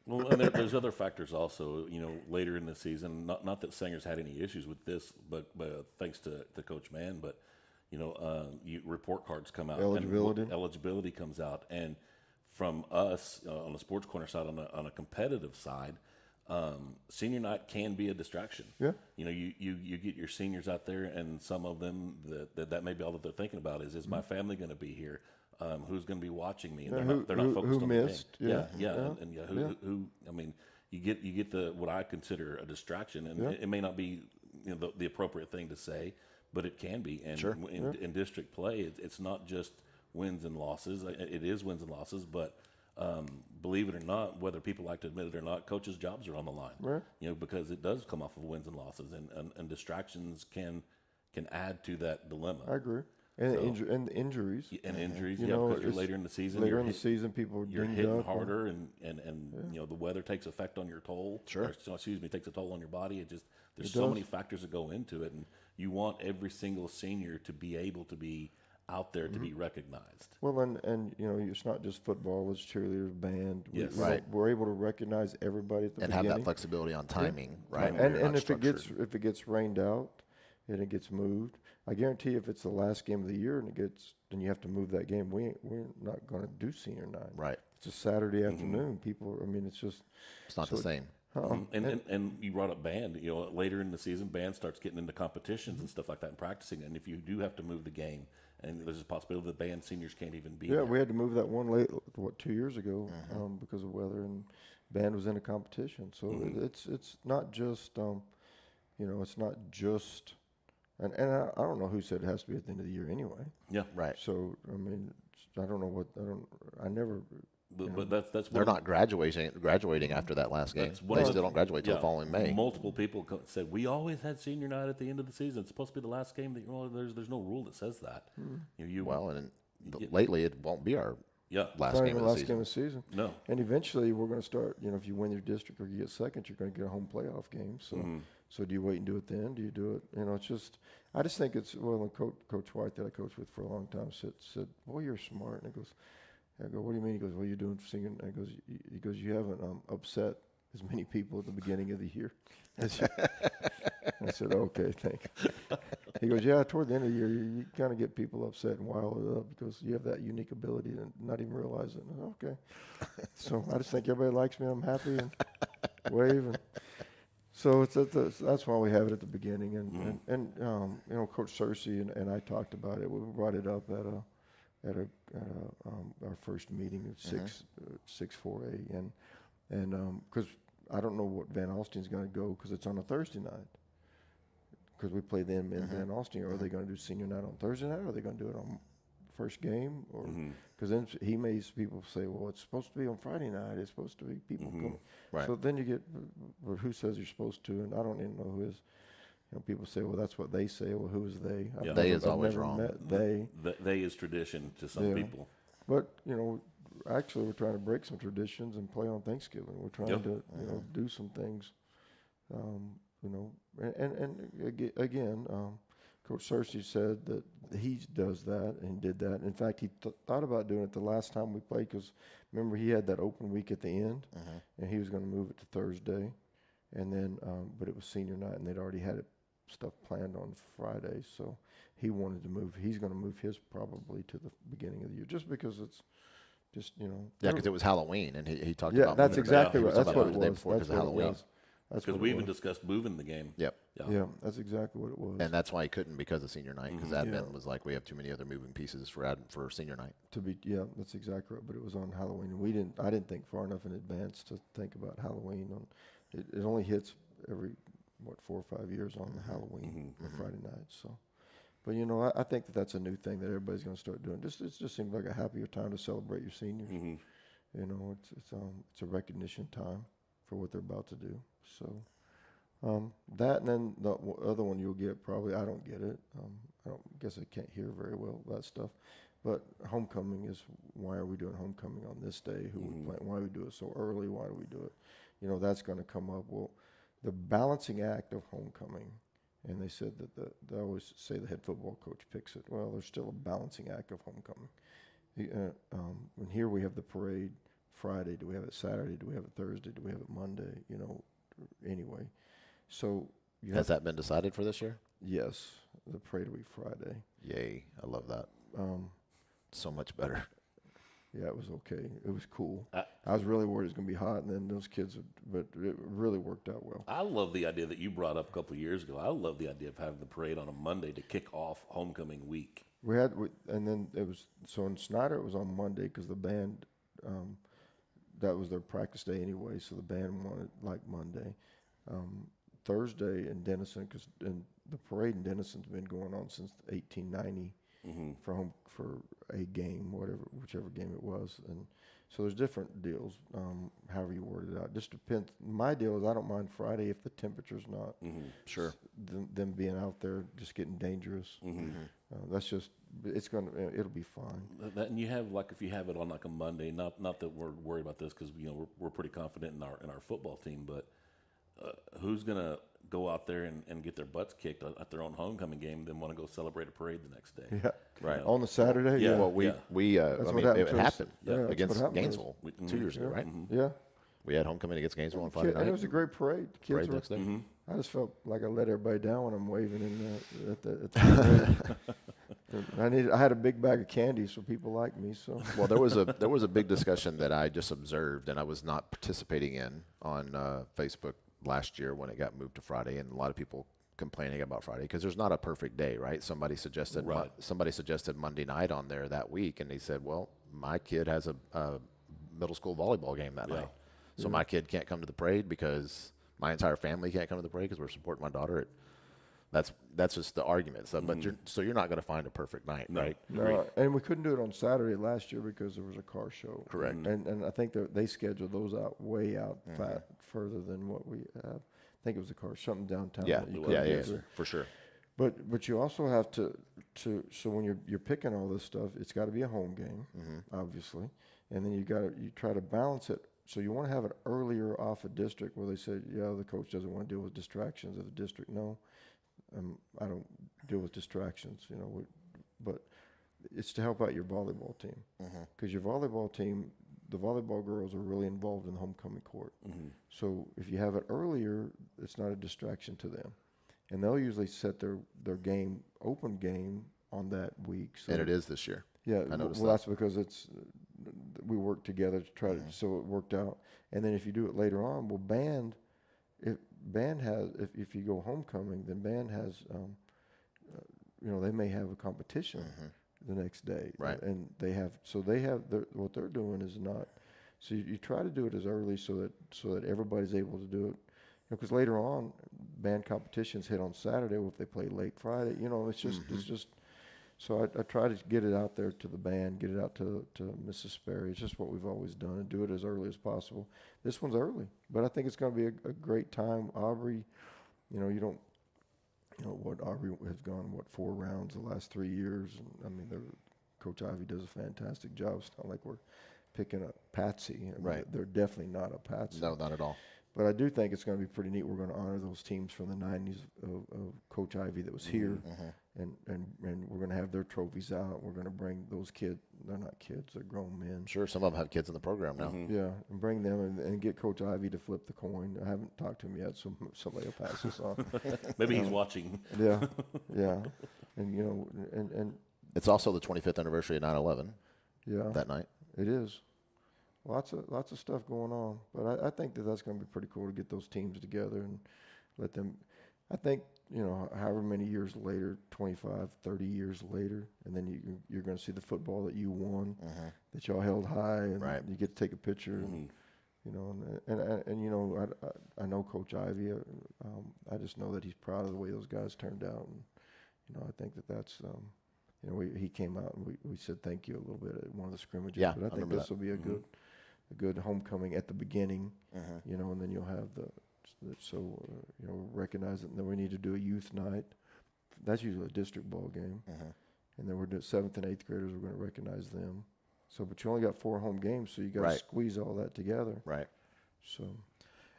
Speaker 2: Well, and there's other factors also. Later in the season, not that Sanger's had any issues with this, but thanks to Coach Mann, but report cards come out, eligibility comes out, and from us on the Sports Corner side, on a competitive side. Senior night can be a distraction. Yeah. You get your seniors out there, and some of them that may be all that they're thinking about is my family going to be here? Who's going to be watching me? And they're not focused on
Speaker 1: missed.
Speaker 2: The game. Who? I mean, you get the what I consider a distraction, and it may not be the appropriate thing to say, but it can be. And in district play, it's not just wins and losses. It is wins and losses, but believe it or not, whether people like to admit it or not, coaches' jobs are on the line. Right. Because it does come off of wins and losses, and distractions can add to that dilemma.
Speaker 1: I agree. And injuries.
Speaker 2: And injuries, because you're later in the season.
Speaker 1: Later in the season, people
Speaker 2: you're hitting harder, and the weather takes effect on your toll.
Speaker 3: Sure.
Speaker 2: Takes a toll on your body. There's so many factors that go into it, and you want every single senior to be able to be out there to be recognized.
Speaker 1: Well, and it's not just football; it's cheerleaders, band.
Speaker 2: Yes.
Speaker 1: We're able to recognize everybody at the beginning.
Speaker 3: And have that flexibility on timing, right?
Speaker 1: And if it gets rained out and it gets moved, I guarantee if it's the last game of the year and you have to move that game, we're not going to do senior night.
Speaker 3: Right.
Speaker 1: It's a Saturday afternoon. People, it's
Speaker 3: not the same.
Speaker 2: And you brought up band. Later in the season, band starts getting into competitions and stuff like that and practicing. And if you do have to move the game, and there's a possibility that band seniors can't even be there.
Speaker 1: Yeah, we had to move that one 2 years ago because of weather, and band was in a competition. So it's not just it's not just. And I don't know who said it has to be at the end of the year anyway.
Speaker 2: Yeah,
Speaker 3: right.
Speaker 1: So I don't know I never.
Speaker 2: But that's
Speaker 3: they're not graduating after that last game. They still don't graduate till the following May.
Speaker 2: Multiple people said we always had senior night at the end of the season. It's supposed to be the last game. There's no rule that says that.
Speaker 3: Lately it won't be our last game of the season.
Speaker 1: No. And eventually we're going to start. If you win your district or you get second, you're going to get a home playoff game. So. So do you wait and do it then? Do you do it? It's just, I just think it's, Coach White that I coached with for a long time said, boy, you're smart. And I go, what do you mean? He goes, well, you're doing singing. He goes, you haven't upset as many people at the beginning of the year. I said, okay, thanks. He goes, yeah, toward the end of the year, you kind of get people upset and wild up because you have that unique ability to not even realize it. And I go, okay. So I just think everybody likes me. I'm happy and wave. And so that's why we have it at the beginning. And you know, Coach Cersei and I talked about it. We brought it up at our first meeting at 6-4A. And because I don't know what Van Alstyne's going to go because it's on a Thursday night. Because we play them in Van Alstyne. Are they going to do senior night on Thursday night? Or are they going to do it on first game? Or because then he makes people say, well, it's supposed to be on Friday night. It's supposed to be people coming.
Speaker 3: Right.
Speaker 1: So then you get, well, who says you're supposed to? And I don't even know who is. You know, people say, well, that's what they say. Well, who is they?
Speaker 3: They is
Speaker 1: I've
Speaker 3: always
Speaker 1: never
Speaker 3: wrong.
Speaker 1: met they.
Speaker 2: They is tradition to some people.
Speaker 1: But, you know, actually we're trying to break some traditions and play on Thanksgiving. We're trying to, you know, do some things, you know. And again, Coach Cersei said that he does that and did that. In fact, he thought about doing it the last time we played because, remember, he had that open week at the end, and he was going to move it to Thursday. And then, but it was senior night, and they'd already had stuff planned on Friday. So he wanted to move. He's going to move his probably to the beginning of the year just because it's just, you know.
Speaker 3: Yeah, because it was Halloween, and he talked
Speaker 1: Yeah,
Speaker 3: about
Speaker 1: that's
Speaker 3: moving it
Speaker 1: exactly
Speaker 3: back.
Speaker 1: right.
Speaker 3: He was
Speaker 1: That's
Speaker 3: talking
Speaker 1: what
Speaker 3: about
Speaker 1: it
Speaker 3: the day
Speaker 1: was.
Speaker 3: before because of Halloween.
Speaker 2: Because we even discussed moving the game.
Speaker 3: Yep.
Speaker 1: Yeah, that's exactly what it was.
Speaker 3: And that's why he couldn't because of senior night, because admin was like, we have too many other moving pieces for senior night.
Speaker 1: That's exactly right. But it was on Halloween, and I didn't think far enough in advance to think about Halloween. It only hits every 4 or 5 years on Halloween or Friday night. So, but you know, I think that's a new thing that everybody's going to start doing. It just seems like a happier time to celebrate your seniors. You know, it's a recognition time for what they're about to do. So. That and then the other one you'll get probably, I don't get it. I guess I can't hear very well that stuff. But homecoming is, why are we doing homecoming on this day? Who we play? Why do we do it so early? Why do we do it? You know, that's going to come up. Well, the balancing act of homecoming, and they said that they always say the head football coach picks it. Well, there's still a balancing act of homecoming. And here we have the parade Friday. Do we have it Saturday? Do we have it Thursday? Do we have it Monday? You know, anyway. So
Speaker 3: Has that been decided for this year?
Speaker 1: Yes, the parade will be Friday.
Speaker 3: Yay, I love that. So much better.
Speaker 1: Yeah, it was okay. It was cool. I was really worried it was going to be hot, and then those kids, but it really worked out well.
Speaker 2: I love the idea that you brought up a couple of years ago. I love the idea of having the parade on a Monday to kick off homecoming week.
Speaker 1: And then it was, so in Snyder it was on Monday because the band, that was their practice day anyway, so the band wanted like Monday. Thursday in Denison, because the parade in Denison's been going on since 1890 for a game, whichever game it was, and so there's different deals. However you word it out, just depends. My deal is I don't mind Friday if the temperature's not them being out there just getting dangerous. That's just it'll be fine.
Speaker 2: And you have, like, if you have it on like a Monday, not that we're worried about this because we're pretty confident in our football team, but. Who's going to go out there and get their butts kicked at their own homecoming game and then want to go celebrate a parade the next day?
Speaker 1: Yeah,
Speaker 3: right.
Speaker 1: On the Saturday?
Speaker 2: Yeah.
Speaker 3: Well, it happened
Speaker 1: against
Speaker 3: Gainesville 2 years ago, right?
Speaker 1: Yeah.
Speaker 3: We had homecoming against Gainesville on Friday night.
Speaker 1: And it was a great parade. The kids
Speaker 3: Parade next day.
Speaker 1: I just felt like I let everybody down when I'm waving at the parade. I had a big bag of candy, so people liked me. So
Speaker 3: Well, there was a big discussion that I just observed, and I was not participating in on Facebook last year when it got moved to Friday, and a lot of people complaining about Friday because there's not a perfect day, right? Somebody suggested Monday night on there that week, and he said, well, my kid has a middle school volleyball game that night, so my kid can't come to the parade because my entire family can't come to the parade because we're supporting my daughter. That's just the argument. So, but you're not going to find a perfect night, right?
Speaker 1: No, and we couldn't do it on Saturday last year because there was a car show.
Speaker 3: Correct.
Speaker 1: And I think they scheduled those way out further than what we have. I think it was a car, something downtown.
Speaker 3: Yeah,
Speaker 1: that you couldn't get to.
Speaker 3: for sure.
Speaker 1: But you also have to so when you're picking all this stuff, it's got to be a home game, obviously, and then you try to balance it. So you want to have it earlier off a district where they say, the coach doesn't want to deal with distractions of the district. No, I don't deal with distractions, but it's to help out your volleyball team because your volleyball team, the volleyball girls are really involved in the homecoming court. So if you have it earlier, it's not a distraction to them. and they'll usually set their open game on that week. So
Speaker 3: And it is this year.
Speaker 1: yeah,
Speaker 3: I noticed
Speaker 1: well,
Speaker 3: that.
Speaker 1: that's because we work together to try to, so it worked out. And then if you do it later on, well, if you go homecoming, then band has, they may have a competition the next day.
Speaker 3: Right.
Speaker 1: And what they're doing is not, so you try to do it as early so that everybody's able to do it. Because later on, band competitions hit on Saturday. Well, if they play late Friday, it's just. So I try to get it out there to the band, get it out to Mrs. Sperry. It's just what we've always done, and do it as early as possible. This one's early, but I think it's going to be a great time. Aubrey, what Aubrey has gone, 4 rounds the last 3 years. And, I mean, Coach Ivy does a fantastic job. It's not like we're picking a patsy. I mean,
Speaker 3: Right.
Speaker 1: They're definitely not a patsy.
Speaker 3: No, not at all.
Speaker 1: But I do think it's going to be pretty neat. We're going to honor those teams from the 90s of Coach Ivy that was here. And we're going to have their trophies out. We're going to bring those kids. They're not kids. They're grown men.
Speaker 3: Sure, some of them have kids in the program now.
Speaker 1: Yeah, and bring them and get Coach Ivy to flip the coin. I haven't talked to him yet, so somebody will pass this on.
Speaker 2: Maybe he's watching.
Speaker 1: Yeah, and and
Speaker 3: It's also the 25th anniversary of 9/11
Speaker 1: yeah,
Speaker 3: that night.
Speaker 1: it is. Lots of stuff going on, but I think that's going to be pretty cool to get those teams together and let them. I think however many years later, 25, 30 years later, and then you're going to see the football that you won, that y'all held high, and
Speaker 3: Right.
Speaker 1: you get to take a picture, and I know Coach Ivy. I just know that he's proud of the way those guys turned out, and I think that's. He came out and we said thank you a little bit at one of the scrimmages.
Speaker 3: Yeah,
Speaker 1: but I
Speaker 3: I
Speaker 1: think
Speaker 3: remember
Speaker 1: this will be a good homecoming at the beginning, and then you'll have recognize it. And then we need to do a youth night. That's usually a district ball game. And then we're doing 7th and 8th graders. We're going to recognize them. So, but you only got 4 home games, so you got to
Speaker 3: Right.
Speaker 1: squeeze all that together.
Speaker 3: Right.
Speaker 1: So,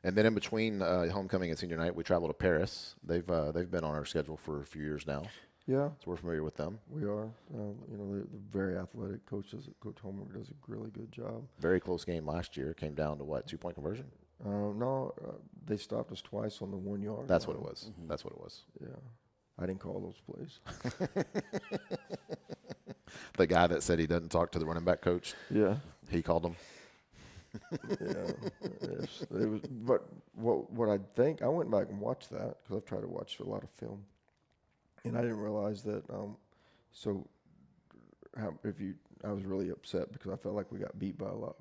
Speaker 3: And then in between homecoming and senior night, we travel to Paris. They've been on our schedule for a few years now,
Speaker 1: yeah,
Speaker 3: so we're familiar with them.
Speaker 1: we are. They're very athletic. Coach Homer does a really good job.
Speaker 3: Very close game last year. Came down to what, 2-point conversion?
Speaker 1: No, they stopped us twice on the 1 yard.
Speaker 3: That's what
Speaker 1: line.
Speaker 3: it was. That's what it was.
Speaker 1: Yeah, I didn't call those plays.
Speaker 3: The guy that said he doesn't talk to the running back coach,
Speaker 1: Yeah.
Speaker 3: he called him.
Speaker 1: Yeah, yes, it was. But what I think, I went back and watched that because I've tried to watch a lot of film, and I didn't realize that. I was really upset because I felt like we got beat by a lot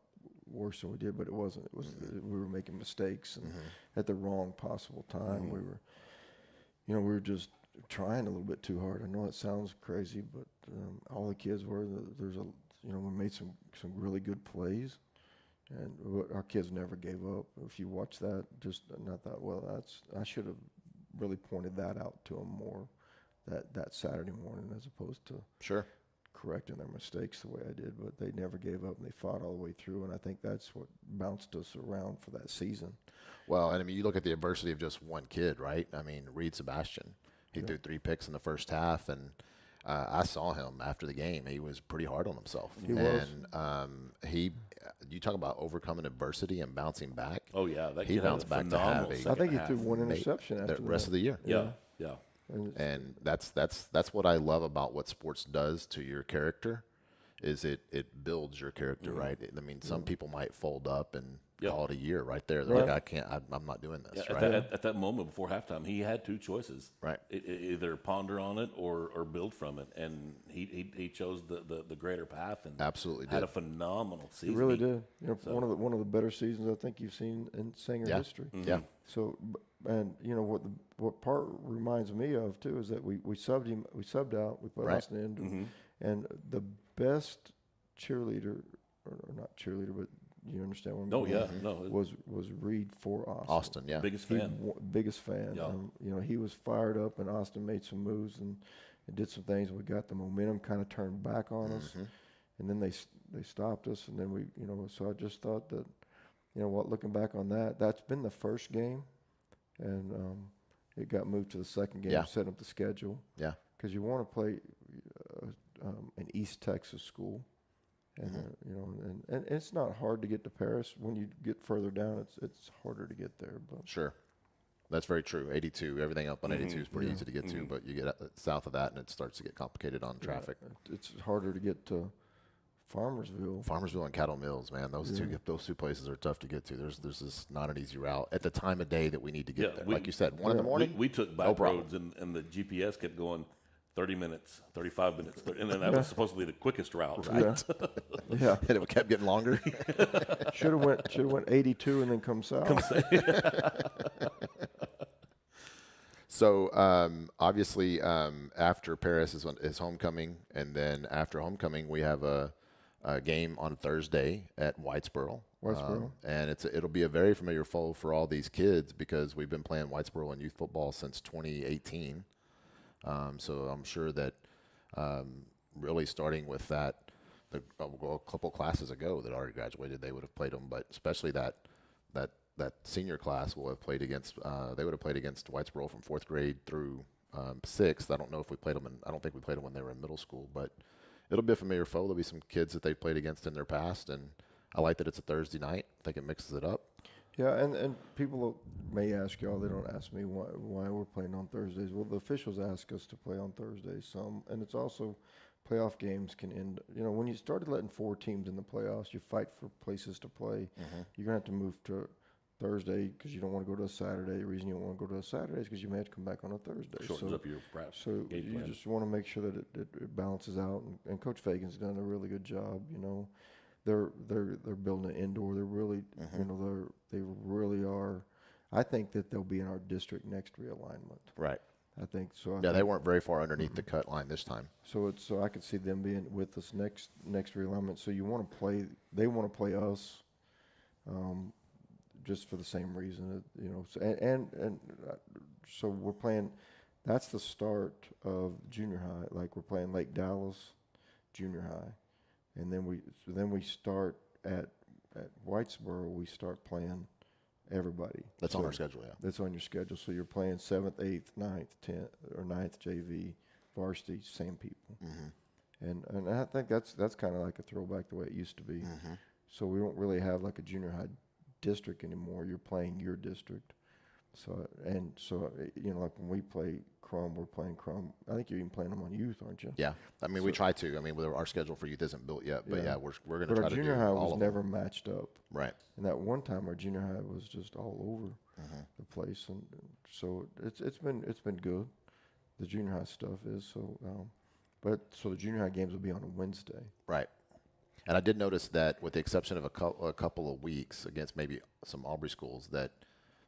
Speaker 1: worse than we did, but it wasn't. It was we were making mistakes and at the wrong possible time. We were just trying a little bit too hard. I know it sounds crazy, but all the kids were. We made some really good plays. And our kids never gave up. If you watch that, and I thought, well, I should have really pointed that out to them more that Saturday morning as opposed to
Speaker 3: Sure.
Speaker 1: correcting their mistakes the way I did. But they never gave up, and they fought all the way through. And I think that's what bounced us around for that season.
Speaker 3: Well, and I mean, you look at the adversity of just one kid, right? I mean, Reed Sebastian, he threw 3 picks in the first half, and I saw him after the game. He was pretty hard on himself.
Speaker 1: He was.
Speaker 3: And you talk about overcoming adversity and bouncing back.
Speaker 2: Oh yeah, that
Speaker 3: He
Speaker 2: kid had
Speaker 3: bounced
Speaker 2: a
Speaker 3: back to
Speaker 2: phenomenal
Speaker 3: have a-
Speaker 1: I
Speaker 2: second
Speaker 1: think he
Speaker 2: half.
Speaker 1: threw one
Speaker 3: Mate,
Speaker 1: interception after
Speaker 3: the rest of the year.
Speaker 2: Yeah.
Speaker 3: And that's what I love about what sports does to your character, is it builds your character, right? I mean, some people might fold up and call it a year right there. They're like, I'm not doing this,
Speaker 2: Yeah,
Speaker 3: right?
Speaker 2: at that moment before halftime, he had 2 choices.
Speaker 3: Right.
Speaker 2: Either ponder on it or build from it, and he chose the greater path and
Speaker 3: Absolutely
Speaker 2: had
Speaker 3: did.
Speaker 2: a phenomenal
Speaker 1: He
Speaker 2: season.
Speaker 1: really did. One of the better seasons I think you've seen in Sanger
Speaker 3: Yeah.
Speaker 1: history.
Speaker 3: Yeah.
Speaker 1: So, and what part reminds me of too is that we subbed him, we subbed out, we put
Speaker 3: Right.
Speaker 1: Austin in, and the best cheerleader, or not cheerleader, but you understand what I'm
Speaker 2: Oh
Speaker 1: going
Speaker 2: yeah,
Speaker 1: with,
Speaker 2: no,
Speaker 1: was Reed for Austin.
Speaker 3: Austin, yeah.
Speaker 2: biggest
Speaker 1: He
Speaker 2: fan.
Speaker 1: biggest fan.
Speaker 2: Yeah.
Speaker 1: He was fired up, and Austin made some moves and did some things. We got the momentum kind of turned back on us, and then they stopped us, and then we, so I just thought that, looking back on that, that's been the first game, and it got moved to the second game,
Speaker 3: Yeah.
Speaker 1: set up the schedule.
Speaker 3: Yeah.
Speaker 1: Because you want to play an East Texas school, and and it's not hard to get to Paris. When you get further down, it's harder to get there. But
Speaker 3: Sure. That's very true. 82, everything up on 82 is pretty
Speaker 1: Yeah.
Speaker 3: easy to get to, but you get south of that and it starts to get complicated on traffic.
Speaker 1: It's harder to get to Farmersville.
Speaker 3: Farmersville and Cattle Mills, man, those two places are tough to get to. There's just not an easy route at the time of day that we need to get there. Like you said, 1 in the morning.
Speaker 2: We took back roads, and the GPS kept going 30 minutes, 35 minutes, and then that was supposedly the quickest route, right?
Speaker 1: Yeah.
Speaker 3: And it kept getting longer.
Speaker 1: Should have went 82 and then come south.
Speaker 3: So obviously, after Paris is homecoming, and then after homecoming, we have a game on Thursday at Whitesboro. And it'll be a very familiar foe for all these kids because we've been playing Whitesboro in youth football since 2018. So I'm sure that really starting with that, a couple classes ago that already graduated, they would have played them. But especially that senior class will have played against. They would have played against Whitesboro from 4th grade through 6th. I don't know if we played them. I don't think we played them when they were in middle school, but it'll be a familiar foe. There'll be some kids that they played against in their past, and I like that it's a Thursday night. I think it mixes it up.
Speaker 1: Yeah, and people may ask y'all, they don't ask me why we're playing on Thursdays. Well, the officials ask us to play on Thursdays some, and it's also playoff games can end. When you started letting 4 teams in the playoffs, you fight for places to play. You're going to have to move to Thursday because you don't want to go to a Saturday. The reason you don't want to go to a Saturday is because you may have to come back on a Thursday.
Speaker 2: Shortens up your prep.
Speaker 1: So you just want to make sure that it balances out, and Coach Fagan's done a really good job, They're building an indoor. They're really, they really are. I think that they'll be in our district next realignment.
Speaker 3: Right.
Speaker 1: I think so.
Speaker 3: They weren't very far underneath the cut line this time.
Speaker 1: So I could see them being with us next realignment. So you want to play. They want to play us, just for the same reason. So we're playing. That's the start of junior high. Like we're playing Lake Dallas, junior high. And then we start at Whitesboro. We start playing everybody.
Speaker 3: That's on our schedule, yeah.
Speaker 1: That's on your schedule. So you're playing 7th, 8th, 9th, 10th, or 9th JV, varsity, same people. And I think that's kind of like a throwback the way it used to be. So we don't really have like a junior high district anymore. You're playing your district. So like when we play Crum, we're playing Crum. I think you're even playing them on youth, aren't you?
Speaker 3: Yeah, we try to. Our schedule for youth isn't built yet, but we're going to try to do all of them. But our junior
Speaker 1: high was never matched up.
Speaker 3: Right.
Speaker 1: And that one time our junior high was just all over the place, and so it's been good. The junior high stuff is so. So the junior high games will be on a Wednesday.
Speaker 3: Right. And I did notice that, with the exception of a couple of weeks against maybe some Aubrey schools, that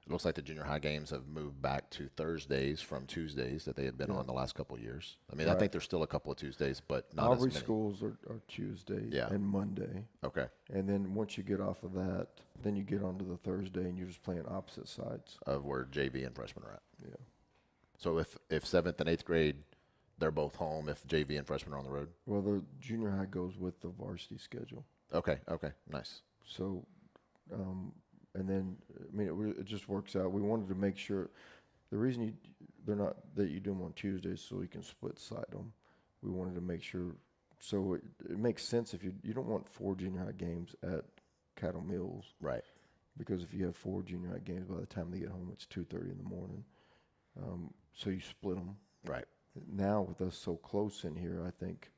Speaker 3: it looks like the junior high games have moved back to Thursdays from Tuesdays that they had been on the last couple of years. I think there's still a couple of Tuesdays, but not
Speaker 1: Aubrey
Speaker 3: as many.
Speaker 1: schools are Tuesday and Monday.
Speaker 3: Okay.
Speaker 1: And then once you get off of that, then you get onto the Thursday, and you're just playing opposite sides
Speaker 3: of where JV and freshmen are at.
Speaker 1: Yeah.
Speaker 3: So if 7th and 8th grade, they're both home. If JV and freshmen are on the road.
Speaker 1: Well, the junior high goes with the varsity schedule.
Speaker 3: Okay. Nice.
Speaker 1: So, and then it just works out. We wanted to make sure the reason you do them on Tuesdays so you can split side them. We wanted to make sure so it makes sense if you don't want 4 junior high games at Cattle Mills,
Speaker 3: right?
Speaker 1: Because if you have 4 junior high games, by the time they get home, it's 2:30 in the morning. So you split them.
Speaker 3: Right.
Speaker 1: Now with us so close in here, I think,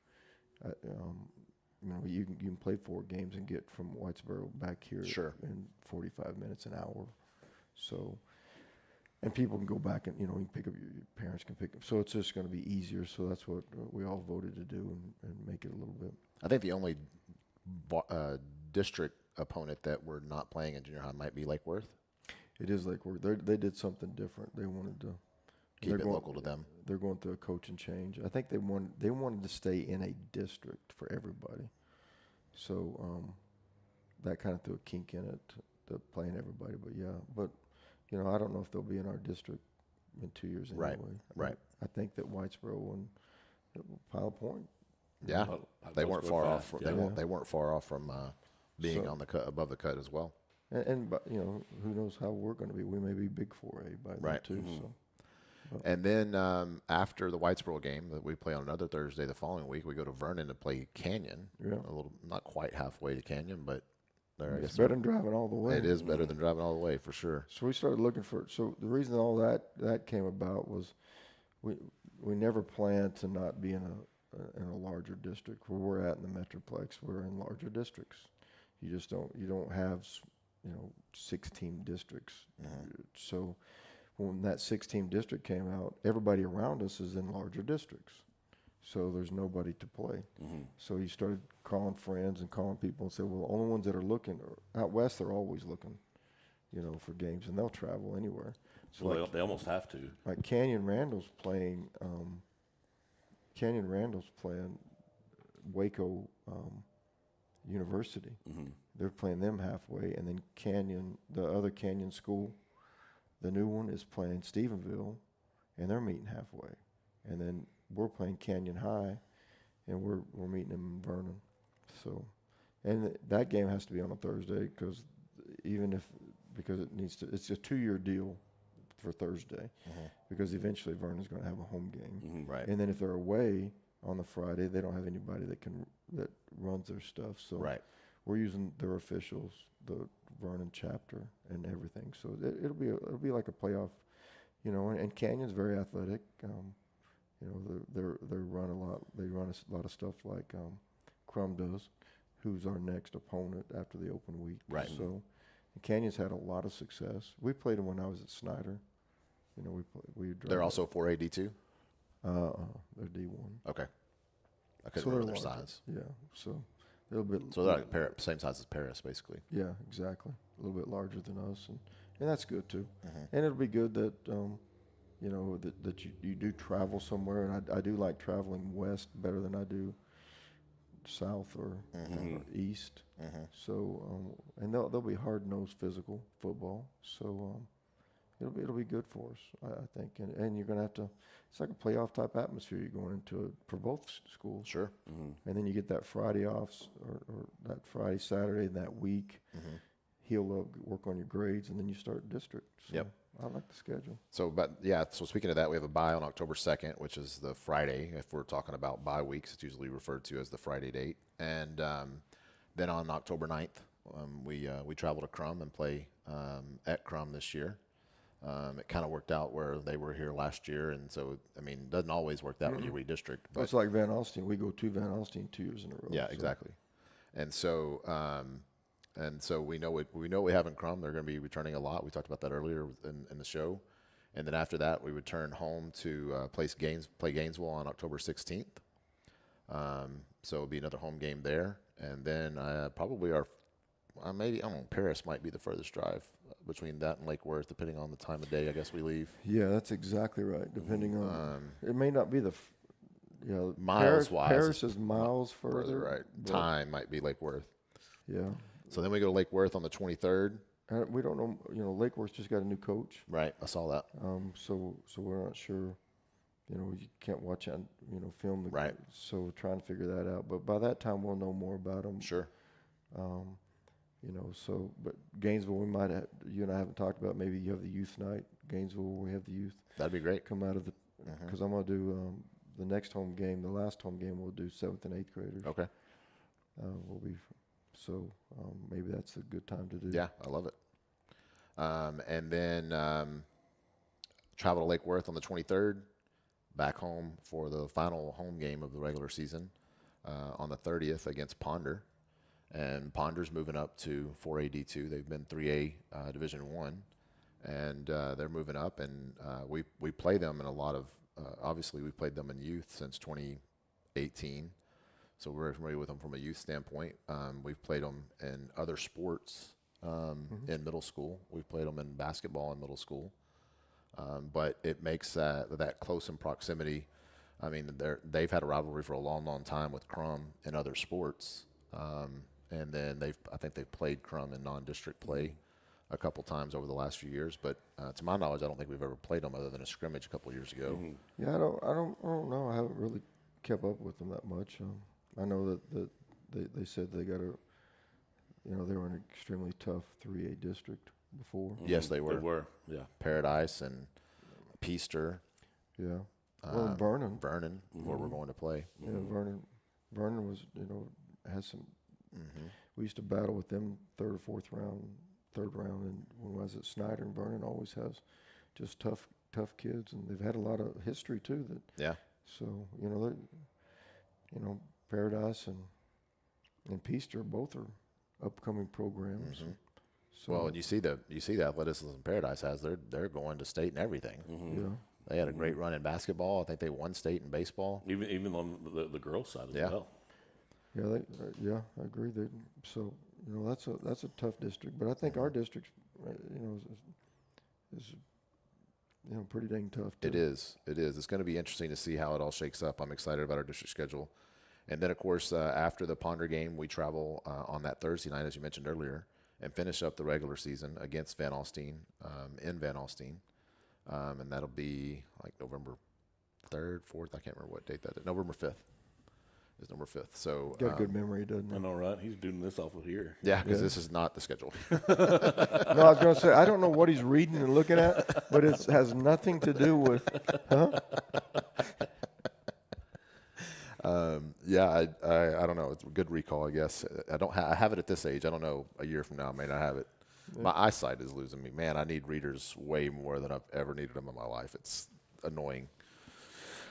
Speaker 1: you can play 4 games and get from Whitesboro back here in 45 minutes, an hour. So, and people can go back and you can pick up. Your parents can pick up. So it's just going to be easier. So that's what we all voted to do and make it a little bit.
Speaker 3: I think the only district opponent that we're not playing in junior high might be Lake Worth.
Speaker 1: It is Lake Worth. They did something different. They wanted to
Speaker 3: keep it local to them.
Speaker 1: They're going through a coaching change. I think they wanted to stay in a district for everybody. So that kind of threw a kink in it to playing everybody. But I don't know if they'll be in our district in 2 years anyway.
Speaker 3: Right.
Speaker 1: I think that Whitesboro will Pilot Point.
Speaker 3: Yeah, they weren't far off. They weren't far off from being on the cut, above the cut as well.
Speaker 1: And who knows how we're going to be? We may be big 4A by then too. So.
Speaker 3: And then after the Whitesboro game that we play on another Thursday the following week, we go to Vernon to play Canyon.
Speaker 1: Yeah.
Speaker 3: A little, not quite halfway to Canyon, but there. I
Speaker 1: It's
Speaker 3: guess
Speaker 1: better than driving all the way.
Speaker 3: it is better than driving all the way for sure.
Speaker 1: So we started looking for. So the reason all that came about was we never planned to not be in a larger district. Where we're at in the Metroplex, we're in larger districts. You just don't have 16 districts. So when that 16 district came out, everybody around us is in larger districts. So there's nobody to play. So he started calling friends and calling people and said, well, the only ones that are looking out west, they're always looking, for games, and they'll travel anywhere. So
Speaker 2: Well, they almost have to.
Speaker 1: like Canyon Randall's playing Waco University. They're playing them halfway, and then the other Canyon school, the new one, is playing Stephenville, and they're meeting halfway. And then we're playing Canyon High, and we're meeting them in Vernon. So, and that game has to be on a Thursday because it's a 2-year deal for Thursday, because eventually Vernon's going to have a home game.
Speaker 3: Right.
Speaker 1: And then if they're away on the Friday, they don't have anybody that runs their stuff. So
Speaker 3: Right.
Speaker 1: we're using their officials, the Vernon chapter, and everything. So it'll be like a playoff, And Canyon's very athletic. They run a lot. They run a lot of stuff like Crum does, who's our next opponent after the open week.
Speaker 3: Right.
Speaker 1: So Canyon's had a lot of success. We played them when I was at Snyder.
Speaker 3: They're also 4A D2?
Speaker 1: They're D1.
Speaker 3: Okay. I couldn't
Speaker 1: So
Speaker 3: remember their
Speaker 1: larger.
Speaker 3: size.
Speaker 1: Yeah. So they're a bit.
Speaker 3: So they're like same size as Paris, basically.
Speaker 1: Yeah, exactly. A little bit larger than us, and that's good too. And it'll be good that that you do travel somewhere, and I do like traveling west better than I do south or east. So and they'll be hard-nosed physical football. So it'll be good for us, I think. And you're gonna have to. It's like a playoff type atmosphere you're going into for both schools.
Speaker 3: Sure.
Speaker 1: And then you get that Friday off, or that Friday, Saturday, and that week. He'll work on your grades, and then you start district. So
Speaker 3: Yep.
Speaker 1: I like the schedule.
Speaker 3: So speaking of that, we have a bye on October 2nd, which is the Friday. If we're talking about bye weeks, it's usually referred to as the Friday date. And then on October 9th, we travel to Crum and play at Crum this year. It kind of worked out where they were here last year, and so, it doesn't always work that when you redistrict. But
Speaker 1: It's like Van Alstyne. We go to Van Alstyne 2 years in a row.
Speaker 3: yeah,
Speaker 1: so.
Speaker 3: exactly. And so we know we have in Crum. They're going to be returning a lot. We talked about that earlier in the show. And then after that, we return home to play Gainesville on October 16th. So it'll be another home game there. And then probably Paris might be the furthest drive between that and Lake Worth, depending on the time of day, I guess we leave.
Speaker 1: Yeah, that's exactly right. Depending on it may not be
Speaker 3: miles-wise.
Speaker 1: Paris is miles further.
Speaker 3: Right. Time might be Lake Worth.
Speaker 1: Yeah.
Speaker 3: So then we go to Lake Worth on the 23rd.
Speaker 1: We don't know. Lake Worth just got a new coach.
Speaker 3: Right. I saw that.
Speaker 1: So we're not sure. You can't watch it, film.
Speaker 3: Right.
Speaker 1: So we're trying to figure that out. But by that time, we'll know more about them.
Speaker 3: Sure.
Speaker 1: But Gainesville, you and I haven't talked about, maybe you have the youth night. Gainesville, where we have the youth.
Speaker 3: That'd be great.
Speaker 1: Come out of because I'm going to do the next home game, the last home game, we'll do 7th and 8th graders.
Speaker 3: Okay.
Speaker 1: Maybe that's a good time to do.
Speaker 3: Yeah, I love it. And then travel to Lake Worth on the 23rd, back home for the final home game of the regular season on the 30th against Ponder. And Ponder's moving up to 4A D2. They've been 3A Division 1, and they're moving up. And we play them in a lot of obviously we played them in youth since 2018. So we're familiar with them from a youth standpoint. We've played them in other sports in middle school. We've played them in basketball in middle school. But it makes that close in proximity. They've had a rivalry for a long, long time with Crum in other sports. And then I think they've played Crum in non-district play a couple times over the last few years. But to my knowledge, I don't think we've ever played them other than a scrimmage a couple years ago.
Speaker 1: Yeah, I don't know. I haven't really kept up with them that much. I know that they said they got they were an extremely tough 3A district before.
Speaker 3: Yes, they were.
Speaker 2: They were, yeah.
Speaker 3: Paradise and Peaster.
Speaker 1: Yeah. Well, Vernon.
Speaker 3: Where we're going to play.
Speaker 1: Yeah, Vernon was, has some. we used to battle with them third round, and when I was at Snyder, and Vernon always has just tough kids, and they've had a lot of history too.
Speaker 3: Yeah.
Speaker 1: So Paradise and Peaster both are upcoming programs.
Speaker 3: Mm-hmm.
Speaker 1: So,
Speaker 3: Well, and you see the athleticism Paradise has. They're going to state and everything.
Speaker 2: Mm-hmm.
Speaker 1: yeah.
Speaker 3: They had a great run in basketball. I think they won state in baseball.
Speaker 2: Even on the girls' side as
Speaker 3: Yeah.
Speaker 2: well.
Speaker 1: Yeah, I agree. So that's a tough district, but I think our district, is pretty dang tough. Too.
Speaker 3: It is. It's going to be interesting to see how it all shakes up. I'm excited about our district schedule. And then, of course, after the Ponder game, we travel on that Thursday night, as you mentioned earlier, and finish up the regular season against Van Alstyne in Van Alstyne. And that'll be like November 3rd, 4th. I can't remember what date that is. November 5th is November 5th. So
Speaker 1: Got a good memory, doesn't
Speaker 2: I
Speaker 1: he?
Speaker 2: know, right? He's doing this off of here.
Speaker 3: yeah, because
Speaker 1: Yeah.
Speaker 3: this is not the schedule.
Speaker 1: No, I was going to say, I don't know what he's reading and looking at, but it has nothing to do with, huh?
Speaker 3: Yeah, I don't know. It's a good recall, I guess. I have it at this age. I don't know. A year from now, I may not have it. My eyesight is losing me. Man, I need readers way more than I've ever needed them in my life. It's annoying.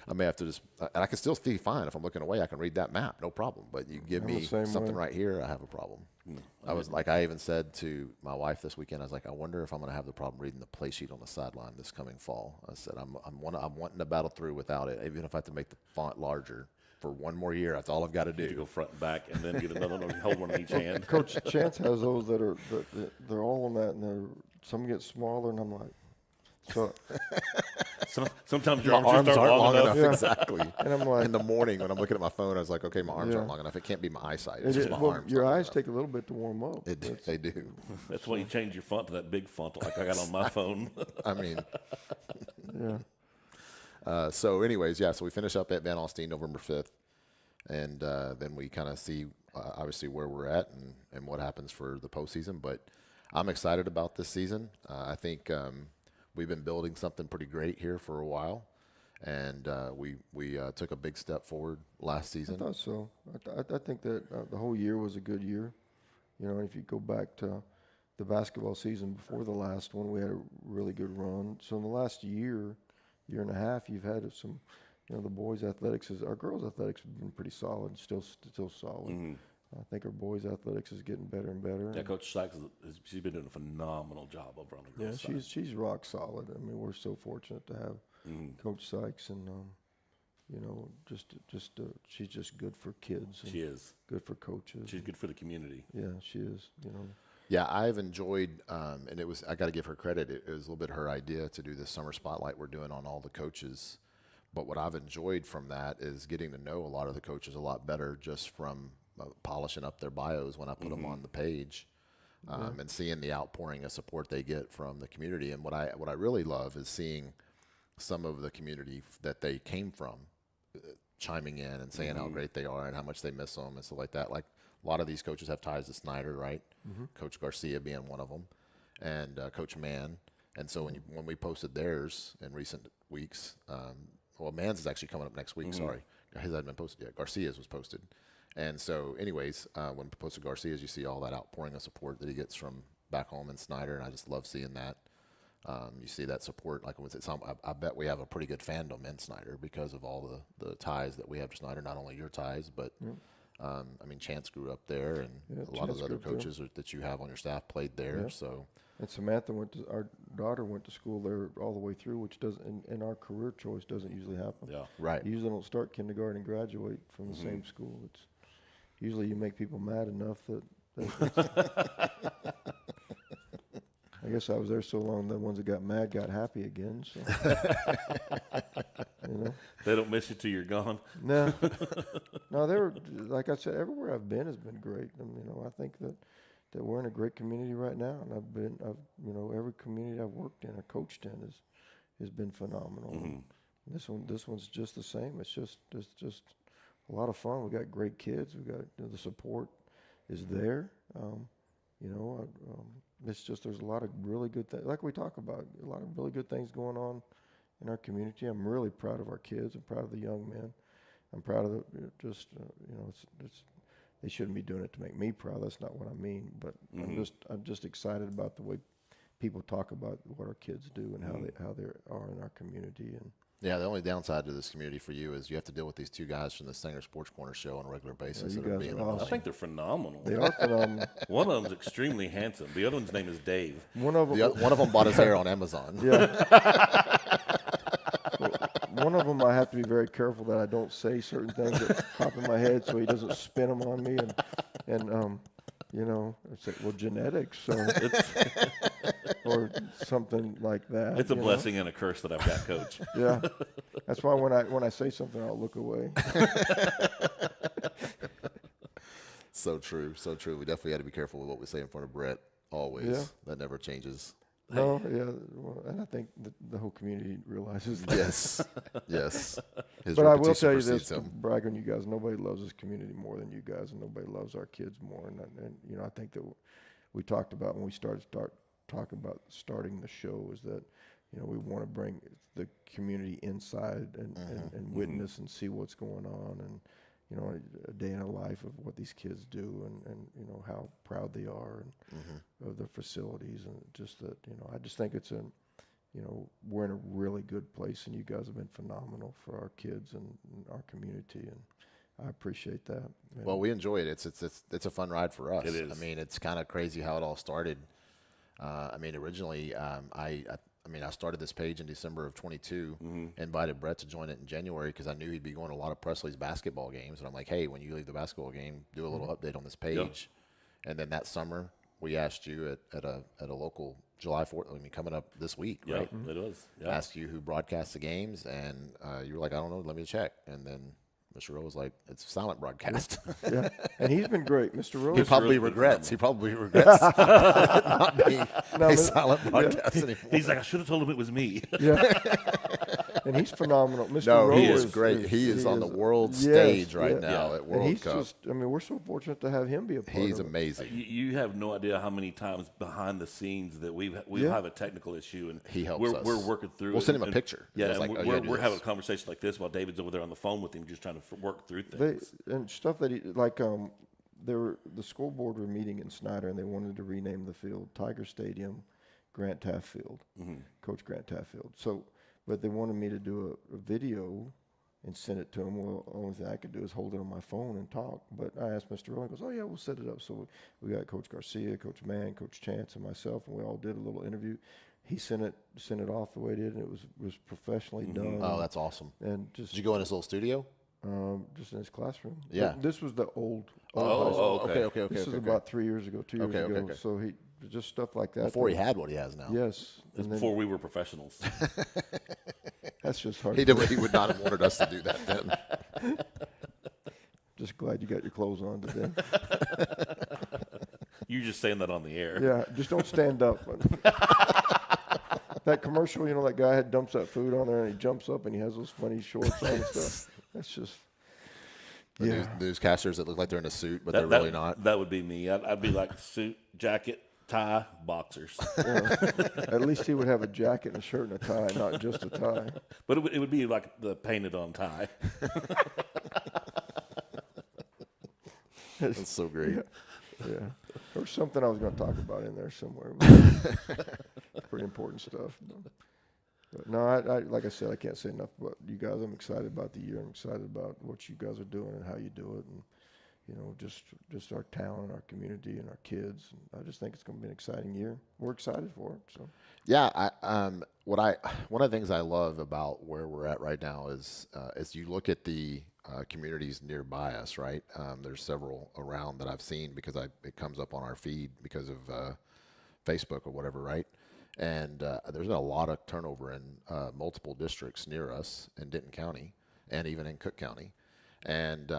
Speaker 3: I may have to and I can still see fine. If I'm looking away, I can read that map, no problem. But you give
Speaker 1: I'm the
Speaker 3: me
Speaker 1: same
Speaker 3: something
Speaker 1: way.
Speaker 3: right here, I have a problem. I even said to my wife this weekend, I was like, I wonder if I'm going to have the problem reading the play sheet on the sideline this coming fall. I said, I'm wanting to battle through without it, even if I have to make the font larger. For one more year, that's all I've got to
Speaker 2: You have to
Speaker 3: do.
Speaker 2: go front and back, and then get another one, hold one in each hand.
Speaker 1: Coach Chance has those that they're all on that, and some get smaller, and I'm like, so,
Speaker 2: Sometimes your
Speaker 3: My
Speaker 2: arms just aren't long enough.
Speaker 1: Yeah.
Speaker 3: Exactly.
Speaker 1: and I'm like,
Speaker 3: In the morning when I'm looking at my phone, I was like, okay, my arms
Speaker 1: Yeah.
Speaker 3: aren't long enough. It can't be my eyesight. It's just my
Speaker 1: well,
Speaker 3: arms.
Speaker 1: your
Speaker 3: not long
Speaker 1: eyes
Speaker 3: enough.
Speaker 1: take a little bit to warm up.
Speaker 3: They do.
Speaker 2: That's why you change your font to that big font like I got on my phone.
Speaker 3: I mean,
Speaker 1: Yeah.
Speaker 3: so anyways, yeah, so we finish up at Van Alstyne November 5th. And then we kind of see, obviously, where we're at and what happens for the postseason. But I'm excited about this season. I think we've been building something pretty great here for a while. And we took a big step forward last
Speaker 1: I
Speaker 3: season.
Speaker 1: thought so. I think that the whole year was a good year. If you go back to the basketball season before the last one, we had a really good run. So in the last year and a half, you've had some, the boys' athletics our girls' athletics have been pretty solid, still solid.
Speaker 2: Mhm.
Speaker 1: I think our boys' athletics is getting better and better.
Speaker 2: Yeah, Coach Sykes, she's been doing a phenomenal job over on the
Speaker 1: Yeah,
Speaker 2: girls' side.
Speaker 1: she's rock solid. I mean, we're so fortunate to have
Speaker 2: Mhm.
Speaker 1: Coach Sykes, and she's just good for kids. And
Speaker 2: She is.
Speaker 1: good for coaches.
Speaker 2: She's good for the community.
Speaker 1: Yeah, she is.
Speaker 3: Yeah, I've enjoyed, and I got to give her credit. It was a little bit her idea to do this summer spotlight we're doing on all the coaches. But what I've enjoyed from that is getting to know a lot of the coaches a lot better just from polishing up their bios when I put them on the page, and seeing the outpouring of support they get from the community. And what I really love is seeing some of the community that they came from chiming in and saying how great they are and how much they miss them and stuff like that. Like a lot of these coaches have ties to Snyder, right? Coach Garcia being one of them, and Coach Mann. And so when we posted theirs in recent weeks, well, Mann's is actually coming up next week. Sorry, his hasn't been posted yet. Garcia's was posted. And so, anyways, when we posted Garcia's, you see all that outpouring of support that he gets from back home in Snyder, and I just love seeing that. You see that support. Like I bet we have a pretty good fandom in Snyder because of all the ties that we have to Snyder. Not only your ties, but I mean, Chance grew up there, and a lot of
Speaker 1: Chance
Speaker 3: the other
Speaker 1: grew up there.
Speaker 3: coaches that you have on your staff played there.
Speaker 1: Yeah.
Speaker 3: So.
Speaker 1: And Samantha our daughter went to school there all the way through, which doesn't, in our career choice, doesn't usually happen.
Speaker 2: Yeah.
Speaker 3: Right.
Speaker 1: You usually don't start kindergarten and graduate from the same school. It's usually you make people mad enough that I guess I was there so long, the ones that got mad got happy again. So,
Speaker 2: They don't miss you till you're gone.
Speaker 1: No, they were, like I said, everywhere I've been has been great. I think that we're in a great community right now, and every community I've worked in or coached in has been phenomenal. This one's just the same. It's just a lot of fun. We got great kids. We got the support is there. It's just there's a lot of really good things, like we talk about, a lot of really good things going on in our community. I'm really proud of our kids. I'm proud of the young men. I'm proud of it's they shouldn't be doing it to make me proud. That's not what I mean. But I'm just excited about the way people talk about what our kids do and how they are in our community. And
Speaker 3: yeah, the only downside to this community for you is you have to deal with these two guys from the Singer Sports Corner show on a regular basis.
Speaker 1: you
Speaker 3: that are
Speaker 1: guys
Speaker 3: being
Speaker 1: are awesome.
Speaker 2: I think they're phenomenal.
Speaker 1: they are phenomenal.
Speaker 2: One of them's extremely handsome. The other one's name is Dave.
Speaker 1: One of them,
Speaker 3: one of them bought his hair on Amazon.
Speaker 1: yeah. One of them, I have to be very careful that I don't say certain things that pop in my head, so he doesn't spin them on me. And you know, it's like, well, genetics, or something like that.
Speaker 2: It's a blessing and a curse that I've got, Coach.
Speaker 1: Yeah, that's why when I say something, I'll look away.
Speaker 3: So true, so true. We definitely got to be careful with what we say in front of Brett. Always,
Speaker 1: Yeah.
Speaker 3: That never changes.
Speaker 1: No, yeah, well, and I think the whole community realizes that.
Speaker 3: Yes, yes. His
Speaker 1: But I will
Speaker 3: reputation
Speaker 1: tell you this,
Speaker 3: precedes
Speaker 1: to
Speaker 3: him.
Speaker 1: brag on you guys, nobody loves this community more than you guys, and nobody loves our kids more. And you know, I think that we talked about when we start talking about starting the show is that, you know, we want to bring the community inside and witness and see what's going on, and, you know, a day in the life of what these kids do, and you know, how proud they are and of the facilities, and just that, you know, I just think it's you know, we're in a really good place, and you guys have been phenomenal for our kids and our community, and I appreciate that. And
Speaker 3: Well, we enjoy it. It's a fun ride for us.
Speaker 2: It is.
Speaker 3: I mean, it's kind of crazy how it all started. I mean, originally, I started this page in December of 22, invited Brett to join it in January because I knew he'd be going to a lot of Presley's basketball games. And I'm like, hey, when you leave the basketball game, do a little update on this page. And then that summer, we asked you at a local July 4th, I mean, coming up this week,
Speaker 2: Yeah,
Speaker 3: right?
Speaker 2: it was. Yeah.
Speaker 3: Asked you who broadcasts the games, and you were like, I don't know, let me check. And then Mr. Rowe was like, it's a silent broadcast.
Speaker 1: yeah, and he's been great, Mr. Rose.
Speaker 3: He probably regrets not being a silent broadcast anymore.
Speaker 2: He's like, I should have told him it was me.
Speaker 1: Yeah, and he's phenomenal. Mr.
Speaker 3: No,
Speaker 1: Rowe
Speaker 3: he is great. He is on the world stage right now at
Speaker 1: and
Speaker 3: World
Speaker 1: he's
Speaker 3: Cup.
Speaker 1: just, I mean, we're so fortunate to have him be a part
Speaker 3: He's
Speaker 1: of it.
Speaker 3: amazing.
Speaker 2: You have no idea how many times behind the scenes that we
Speaker 1: Yeah.
Speaker 2: have a technical issue, and
Speaker 3: He helps
Speaker 2: we're,
Speaker 3: us.
Speaker 2: we're working through.
Speaker 3: We'll
Speaker 2: it,
Speaker 3: send him a
Speaker 2: and-
Speaker 3: picture.
Speaker 2: Yeah,
Speaker 3: It's
Speaker 2: and
Speaker 3: like, oh, yeah, do
Speaker 2: we're
Speaker 3: this.
Speaker 2: having a conversation like this while David's over there on the phone with him, just trying to work through things.
Speaker 1: And stuff that he, like, the school board were meeting in Snyder, and they wanted to rename the field Tiger Stadium, Grant Taft Field, Coach Grant Taft Field. So, but they wanted me to do a video and send it to him. Well, the only thing I could do is hold it on my phone and talk. But I asked Mr. Rowe, he goes, oh yeah, we'll set it up. So we got Coach Garcia, Coach Mann, Coach Chance, and myself, and we all did a little interview. He sent it off the way it did, and it was professionally done.
Speaker 3: Oh, that's awesome.
Speaker 1: And just
Speaker 3: Did you go in his little studio?
Speaker 1: just in his classroom.
Speaker 3: Yeah.
Speaker 1: This was the old.
Speaker 2: Oh,
Speaker 1: high school.
Speaker 2: okay.
Speaker 1: This was about 3 years ago, 2 years ago.
Speaker 3: Okay.
Speaker 1: So he just stuff like that.
Speaker 3: Before he had what he has now.
Speaker 1: Yes,
Speaker 2: It's
Speaker 1: and then
Speaker 2: before we were professionals.
Speaker 1: that's just hard.
Speaker 3: He would not have wanted us to do that then.
Speaker 1: Just glad you got your clothes on today.
Speaker 2: You're just saying that on the air.
Speaker 1: Yeah, just don't stand up. That commercial, you know, that guy had dumps that food on there, and he jumps up and he has those funny shorts on and stuff. That's just.
Speaker 3: The
Speaker 1: Yeah.
Speaker 3: newscasters that look like they're in a suit, but
Speaker 2: That-
Speaker 3: they're really not.
Speaker 2: That would be me. I'd be like suit, jacket, tie, boxers.
Speaker 1: At least he would have a jacket and a shirt and a tie, not just a tie.
Speaker 2: But it would be like the painted on tie.
Speaker 3: That's so great.
Speaker 1: Yeah. There's something I was going to talk about in there somewhere. Pretty important stuff. But no, I like I said, I can't say enough about you guys. I'm excited about the year. I'm excited about what you guys are doing and how you do it, and you know, just our town and our community and our kids. And I just think it's going to be an exciting year. We're excited for it. So
Speaker 3: Yeah, one of the things I love about where we're at right now is you look at the communities nearby us, right? There's several around that I've seen because it comes up on our feed because of Facebook or whatever, right? And there's been a lot of turnover in multiple districts near us in Denton County and even in Cook County. And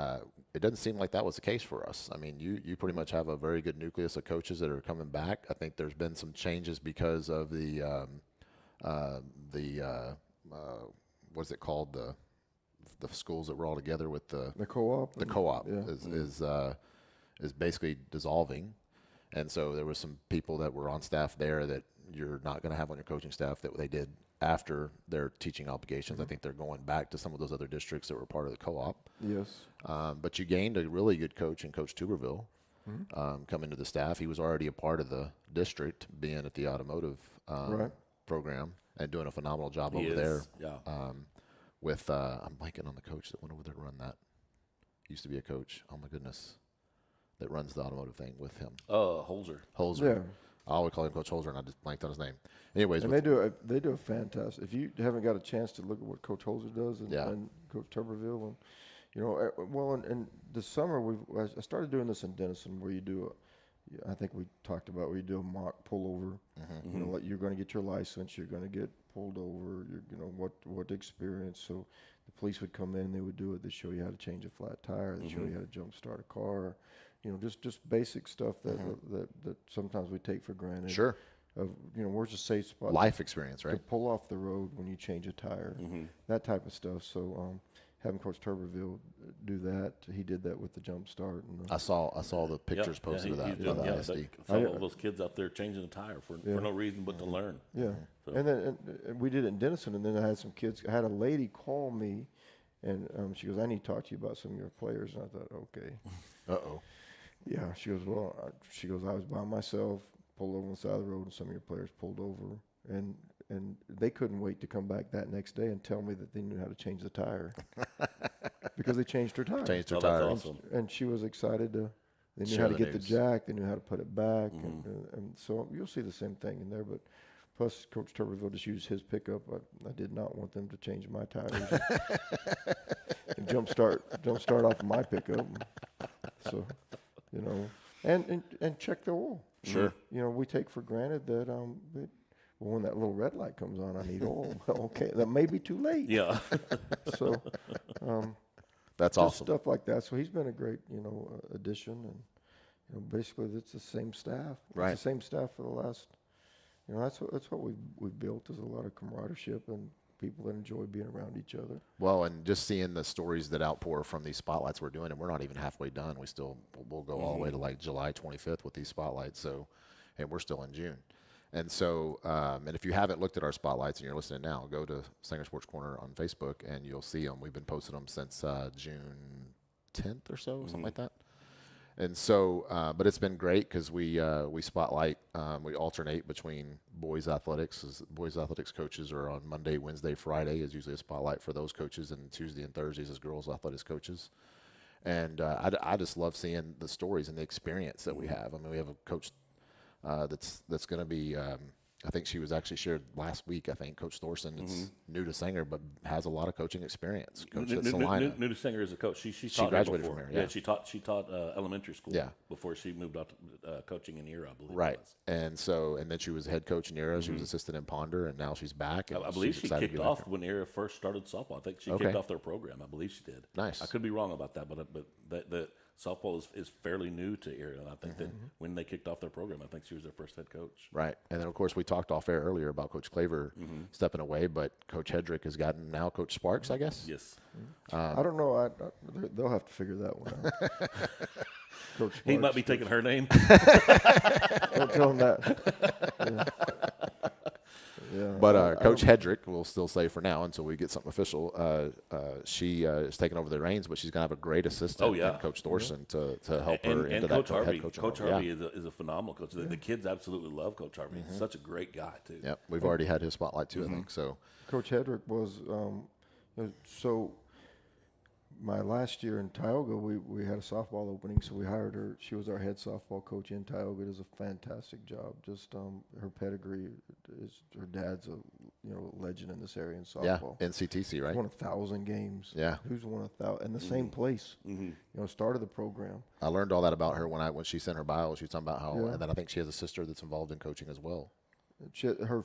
Speaker 3: it doesn't seem like that was the case for us. I mean, you pretty much have a very good nucleus of coaches that are coming back. I think there's been some changes because of the what's it called, the schools that were all together with
Speaker 1: the co-op.
Speaker 3: the co-op
Speaker 1: yeah.
Speaker 3: is basically dissolving, and so there was some people that were on staff there that you're not going to have on your coaching staff that they did after their teaching obligations. I think they're going back to some of those other districts that were part of the co-op.
Speaker 1: Yes.
Speaker 3: But you gained a really good coach in Coach Tuberville coming to the staff. He was already a part of the district, being at the automotive program and doing a phenomenal job over there.
Speaker 2: Yeah.
Speaker 3: With I'm blanking on the coach that went over there to run that. Used to be a coach. Oh my goodness, that runs the automotive thing with him.
Speaker 2: Holzer.
Speaker 1: Yeah.
Speaker 3: I always call him Coach Holzer, and I just blanked on his name. Anyways,
Speaker 1: And they do a fantastic. If you haven't got a chance to look at what Coach Holzer does and Coach Tuberville, and in the summer I started doing this in Denison, where you do I think we talked about where you do a mock pullover. Like you're going to get your license, you're going to get pulled over, what experience. So the police would come in, they would do it. They show you how to change a flat tire. They show you how to jump start a car. Just basic stuff that sometimes we take for granted.
Speaker 3: Sure.
Speaker 1: Of where's a safe spot?
Speaker 3: Life experience, right?
Speaker 1: To pull off the road when you change a tire, that type of stuff. So having Coach Tuberville do that, he did that with the jump start. And
Speaker 3: I saw the pictures posted of that. By the ISD.
Speaker 2: All those kids out there changing a tire for no reason but to learn.
Speaker 1: Yeah. So. And then we did it in Denison, and then I had some kids. I had a lady call me, and she goes, "I need to talk to you about some of your players." And I thought, okay.
Speaker 3: Uh-oh.
Speaker 1: Yeah. She goes, "Well," I was by myself, pulled over on the side of the road, and some of your players pulled over, and they couldn't wait to come back that next day and tell me that they knew how to change the tire because they changed her tire.
Speaker 3: Changed her tire.
Speaker 2: That's awesome.
Speaker 1: And she was excited to. They knew
Speaker 3: Share
Speaker 1: how to
Speaker 3: the
Speaker 1: get
Speaker 3: news.
Speaker 1: the jack. They knew how to put it back, and so you'll see the same thing in there. But plus, Coach Tuberville just used his pickup. I did not want them to change my tires and jump start off of my pickup. So, and check the oil.
Speaker 3: Sure.
Speaker 1: We take for granted that when that little red light comes on, I need oil. Okay, that may be too late.
Speaker 2: Yeah.
Speaker 1: So,
Speaker 3: that's
Speaker 1: just
Speaker 3: awesome.
Speaker 1: stuff like that. So he's been a great, addition, and basically it's the same staff.
Speaker 3: Right.
Speaker 1: It's the same staff for the last. That's what we've built is a lot of camaraderie and people that enjoy being around each other.
Speaker 3: Well, and just seeing the stories that outpour from these spotlights we're doing, and we're not even halfway done. We'll go all the way to like July 25th with these spotlights. So, and we're still in June. And so, and if you haven't looked at our spotlights and you're listening now, go to Sanger Sports Corner on Facebook and you'll see them. We've been posting them since June 10th or so, something like that. And so, but it's been great because we spotlight, we alternate between boys athletics. Boys athletics coaches are on Monday, Wednesday, Friday is usually a spotlight for those coaches, and Tuesday and Thursdays is girls athletics coaches. And I just love seeing the stories and the experience that we have. I mean, we have a coach that's going to be. I think she was actually shared last week. I think Coach Thorson is new to Sanger, but has a lot of coaching experience. Coach at Salina.
Speaker 2: New to Sanger as a coach. She
Speaker 3: graduated from here. Yeah,
Speaker 2: she taught elementary school.
Speaker 3: Yeah.
Speaker 2: Before she moved out to coaching in Era, I believe.
Speaker 3: Right, and then she was head coach in Era. She was assistant in Ponder, and now she's back. And
Speaker 2: I believe she
Speaker 3: excited to
Speaker 2: kicked
Speaker 3: get back
Speaker 2: off
Speaker 3: there.
Speaker 2: when Era first started softball. I think she kicked off their program. I believe she did.
Speaker 3: Nice.
Speaker 2: I could be wrong about that, but the softball is fairly new to Era. I think that when they kicked off their program, I think she was their first head coach.
Speaker 3: Right, and then of course we talked off air earlier about Coach Claver stepping away, but Coach Hedrick has gotten now Coach Sparks, I guess.
Speaker 2: Yes.
Speaker 1: I don't know. They'll have to figure that one out. Coach
Speaker 2: He
Speaker 1: Sparks,
Speaker 2: might be taking her name.
Speaker 1: Don't tell him that. Yeah.
Speaker 3: But Coach Hedrick, we'll still say for now until we get something official, she is taking over the reins, but she's going to have a great assistant in Coach Thorson to help her into
Speaker 2: and
Speaker 3: that
Speaker 2: Coach Harvey.
Speaker 3: head coaching
Speaker 2: Coach
Speaker 3: role.
Speaker 2: Harvey is a phenomenal coach. The kids absolutely love Coach Harvey. He's such a great guy, too.
Speaker 3: Yep, we've already had his spotlight too, I think. So
Speaker 1: Coach Hedrick was so. My last year in Tioga, we had a softball opening, so we hired her. She was our head softball coach in Tioga. It is a fantastic job. Just her pedigree is her dad's a legend in this area in softball.
Speaker 3: yeah, NCTC, right?
Speaker 1: Won 1,000 games.
Speaker 3: Yeah.
Speaker 1: Who's won 1,000 in the same place? Started the program.
Speaker 3: I learned all that about her when she sent her bio. She was talking about how,
Speaker 1: Yeah.
Speaker 3: and then I think she has a sister that's involved in coaching as well.
Speaker 1: Her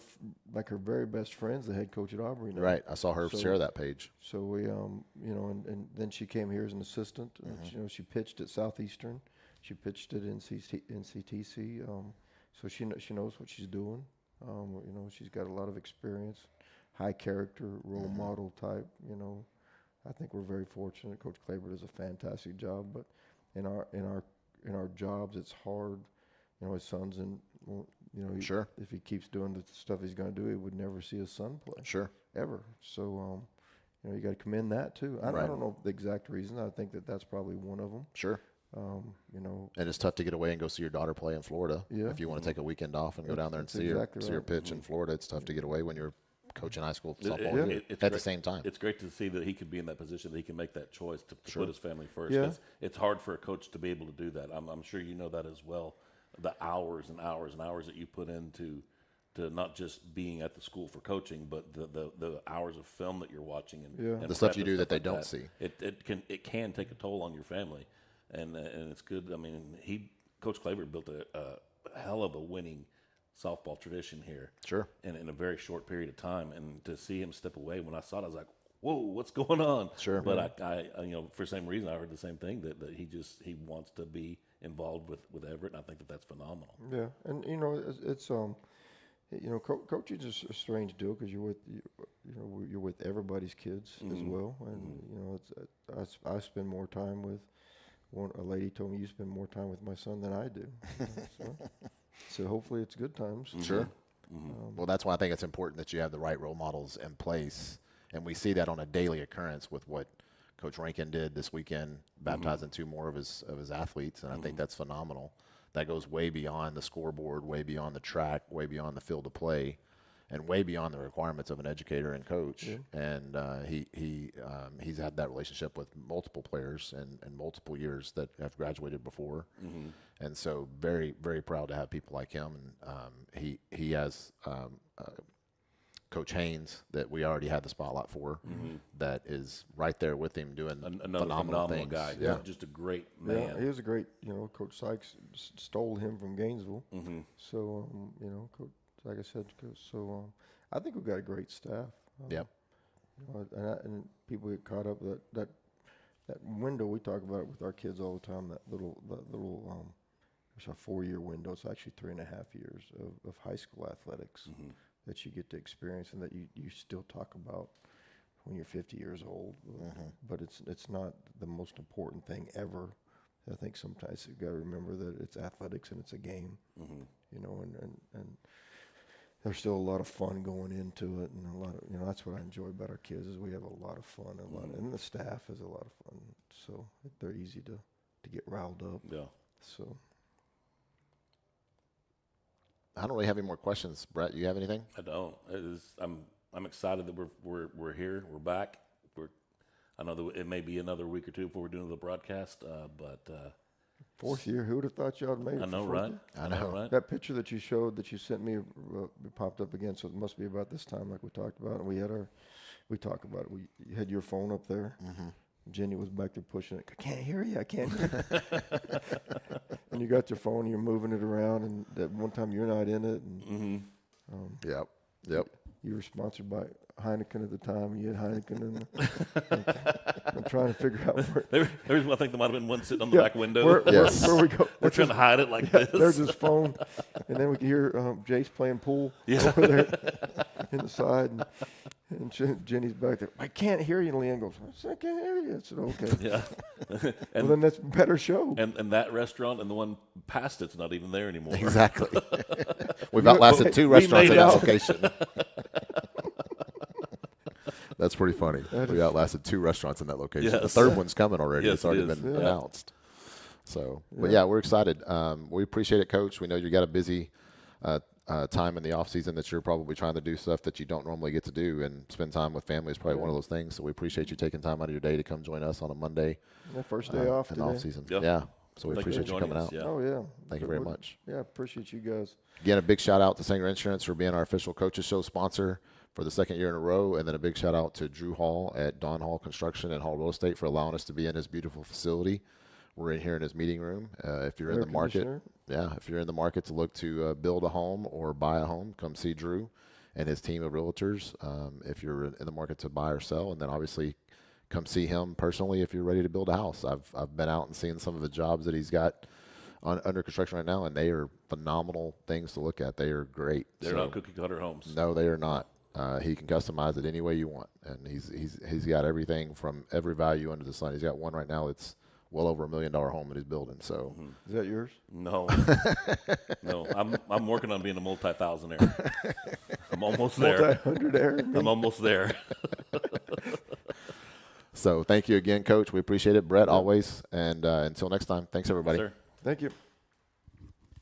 Speaker 1: very best friend's the head coach at Aubrey now.
Speaker 3: Right, I saw her
Speaker 1: So-
Speaker 3: share that page.
Speaker 1: So we, and then she came here as an assistant. And she pitched at Southeastern. She pitched at NCTC. So she knows what she's doing. She's got a lot of experience, high character, role model type. I think we're very fortunate. Coach Claver does a fantastic job. But in our jobs, it's hard. His son's in you know,
Speaker 3: Sure.
Speaker 1: if he keeps doing the stuff he's going to do, he would never see his son play
Speaker 3: Sure.
Speaker 1: ever. So, you know, you got to commend that too. I
Speaker 3: Right.
Speaker 1: don't know the exact reason. I think that's probably one of them.
Speaker 3: Sure.
Speaker 1: You know,
Speaker 3: And it's tough to get away and go see your daughter play in Florida.
Speaker 1: Yeah.
Speaker 3: If you want to take a weekend off and go down there and
Speaker 1: That's
Speaker 3: see
Speaker 1: exactly
Speaker 3: her
Speaker 1: right.
Speaker 3: pitch in Florida, it's tough to get away when you're coaching high school
Speaker 2: It-
Speaker 3: softball
Speaker 2: it-
Speaker 3: here
Speaker 2: it's
Speaker 3: at the
Speaker 2: great-
Speaker 3: same time.
Speaker 2: It's great to see that he could be in that position, that he can make that choice to
Speaker 3: Sure.
Speaker 2: put his family first.
Speaker 1: Yeah.
Speaker 2: 'Cause it's hard for a coach to be able to do that. I'm sure you know that as well. The hours and hours and hours that you put into to not just being at the school for coaching, but the hours of film that you're watching and,
Speaker 1: Yeah.
Speaker 2: and
Speaker 3: The stuff
Speaker 2: prep
Speaker 3: you
Speaker 2: and
Speaker 3: do that
Speaker 2: stuff
Speaker 3: they
Speaker 2: like
Speaker 3: don't
Speaker 2: that.
Speaker 3: see.
Speaker 2: It can take a toll on your family, and it's good. I mean, Coach Claver built a hell of a winning softball tradition here.
Speaker 3: Sure.
Speaker 2: In a very short period of time, and to see him step away, when I saw it, I was like, "Whoa, what's going on?"
Speaker 3: Sure.
Speaker 2: But I you know, for the same reason, I heard the same thing that he wants to be involved with Everett, and I think that's phenomenal.
Speaker 1: yeah, and you know, it's you know, coaching is a strange deal because you're with everybody's kids as well, and you know, I spend more time with a lady told me you spend more time with my son than I do, you know, so hopefully it's good times.
Speaker 3: Sure. Well, that's why I think it's important that you have the right role models in place, and we see that on a daily occurrence with what Coach Rankin did this weekend, baptizing two more of his athletes, and I think that's phenomenal. That goes way beyond the scoreboard, way beyond the track, way beyond the field of play, and way beyond the requirements of an educator and coach.
Speaker 1: Yeah.
Speaker 3: And he's had that relationship with multiple players and multiple years that have graduated before. And so very, very proud to have people like him. And he has Coach Haynes that we already had the spotlight for, that is right there with him doing
Speaker 2: Another
Speaker 3: phenomenal things.
Speaker 2: guy,
Speaker 3: Yeah.
Speaker 2: just a great
Speaker 1: Yeah,
Speaker 2: man.
Speaker 1: he was a great, you know, Coach Sykes stole him from Gainesville. So, you know, like I said, so I think we've got a great staff.
Speaker 3: Yep.
Speaker 1: You know, and people get caught up that window. We talk about it with our kids all the time. That little it's a 4-year window. It's actually 3.5 years of high school athletics that you get to experience and that you still talk about when you're 50 years old. But it's not the most important thing ever. I think sometimes you've got to remember that it's athletics and it's a game, you know, and there's still a lot of fun going into it, and a lot of, you know, that's what I enjoy about our kids is we have a lot of fun, and the staff has a lot of fun, so they're easy to get riled up.
Speaker 2: Yeah.
Speaker 1: So
Speaker 3: I don't really have any more questions. Brett, you have anything?
Speaker 2: I don't. I'm excited that we're here. We're back. I know that it may be another week or two before we're doing the broadcast, but
Speaker 1: 4th year, who would have thought y'all made it?
Speaker 2: I know,
Speaker 1: for 4th
Speaker 2: right?
Speaker 1: year?
Speaker 3: I know.
Speaker 2: right?
Speaker 1: That picture that you showed that you sent me popped up again, so it must be about this time, like we talked about. And we talked about it. You had your phone up there. Jenny was back there pushing it. I can't hear you. I can't hear you. And you got your phone, and you're moving it around, and that one time you're not in it. And,
Speaker 3: Yep.
Speaker 1: You were sponsored by Heineken at the time. You had Heineken in I'm trying to figure out where.
Speaker 2: I think there might have been one sitting on the back window.
Speaker 1: Where we go.
Speaker 2: We're trying to hide it like this.
Speaker 1: There's his phone, and then we can hear Jace playing pool
Speaker 2: Yeah.
Speaker 1: over there in the side, and Jenny's back there. I can't hear you. And Leanne goes, I can't hear you. I said, okay.
Speaker 2: Yeah.
Speaker 1: Well, then that's a better show.
Speaker 2: And that restaurant and the one past it's not even there anymore.
Speaker 3: Exactly. We've outlasted 2 restaurants
Speaker 2: made
Speaker 3: in
Speaker 2: it
Speaker 3: that
Speaker 2: out.
Speaker 3: location. That's pretty funny.
Speaker 1: That
Speaker 3: We
Speaker 1: is-
Speaker 3: outlasted 2 restaurants in that location. The
Speaker 2: Yes.
Speaker 3: 3rd one's coming already.
Speaker 2: Yes,
Speaker 3: It's already
Speaker 2: it is.
Speaker 3: been
Speaker 2: Yeah.
Speaker 3: announced. So, but yeah, we're excited. We appreciate it, Coach. We know you got a busy time in the off season that you're probably trying to do stuff that you don't normally get to do, and spend time with family is probably one of those things. So we appreciate you taking time out of your day to come join us on a Monday
Speaker 1: Yeah, first day off
Speaker 3: in
Speaker 1: today.
Speaker 3: the off season.
Speaker 2: Yeah.
Speaker 3: Yeah. So we
Speaker 2: Thank
Speaker 3: appreciate you
Speaker 2: for
Speaker 3: coming
Speaker 2: joining
Speaker 3: out.
Speaker 2: us, yeah.
Speaker 1: Oh, yeah.
Speaker 3: Thank you very much.
Speaker 1: Yeah, appreciate you guys.
Speaker 3: Again, a big shout out to Sanger Insurance for being our official Coaches Show sponsor for the 2nd year in a row. And then a big shout out to Drew Hall at Don Hall Construction and Hall Real Estate for allowing us to be in his beautiful facility. We're in here in his meeting room. If you're in
Speaker 1: Air
Speaker 3: the market,
Speaker 1: conditioner.
Speaker 3: if you're in the market to look to build a home or buy a home, come see Drew and his team of realtors. If you're in the market to buy or sell, and then obviously come see him personally if you're ready to build a house. I've been out and seen some of the jobs that he's got under construction right now, and they are phenomenal things to look at. They are great.
Speaker 2: They're not cookie cutter homes.
Speaker 3: No, they are not. He can customize it any way you want, and he's got everything from every value under the sun. He's got one right now that's well over $1 million home that he's building. So
Speaker 1: Is that yours?
Speaker 2: No, no. I'm working on being a multi-thousandaire. I'm almost there.
Speaker 1: Multi-hundredaire?
Speaker 2: I'm almost there.
Speaker 3: So thank you again, Coach. We appreciate it. Brett, always. And until next time, thanks, everybody.
Speaker 2: Sir.
Speaker 1: Thank you.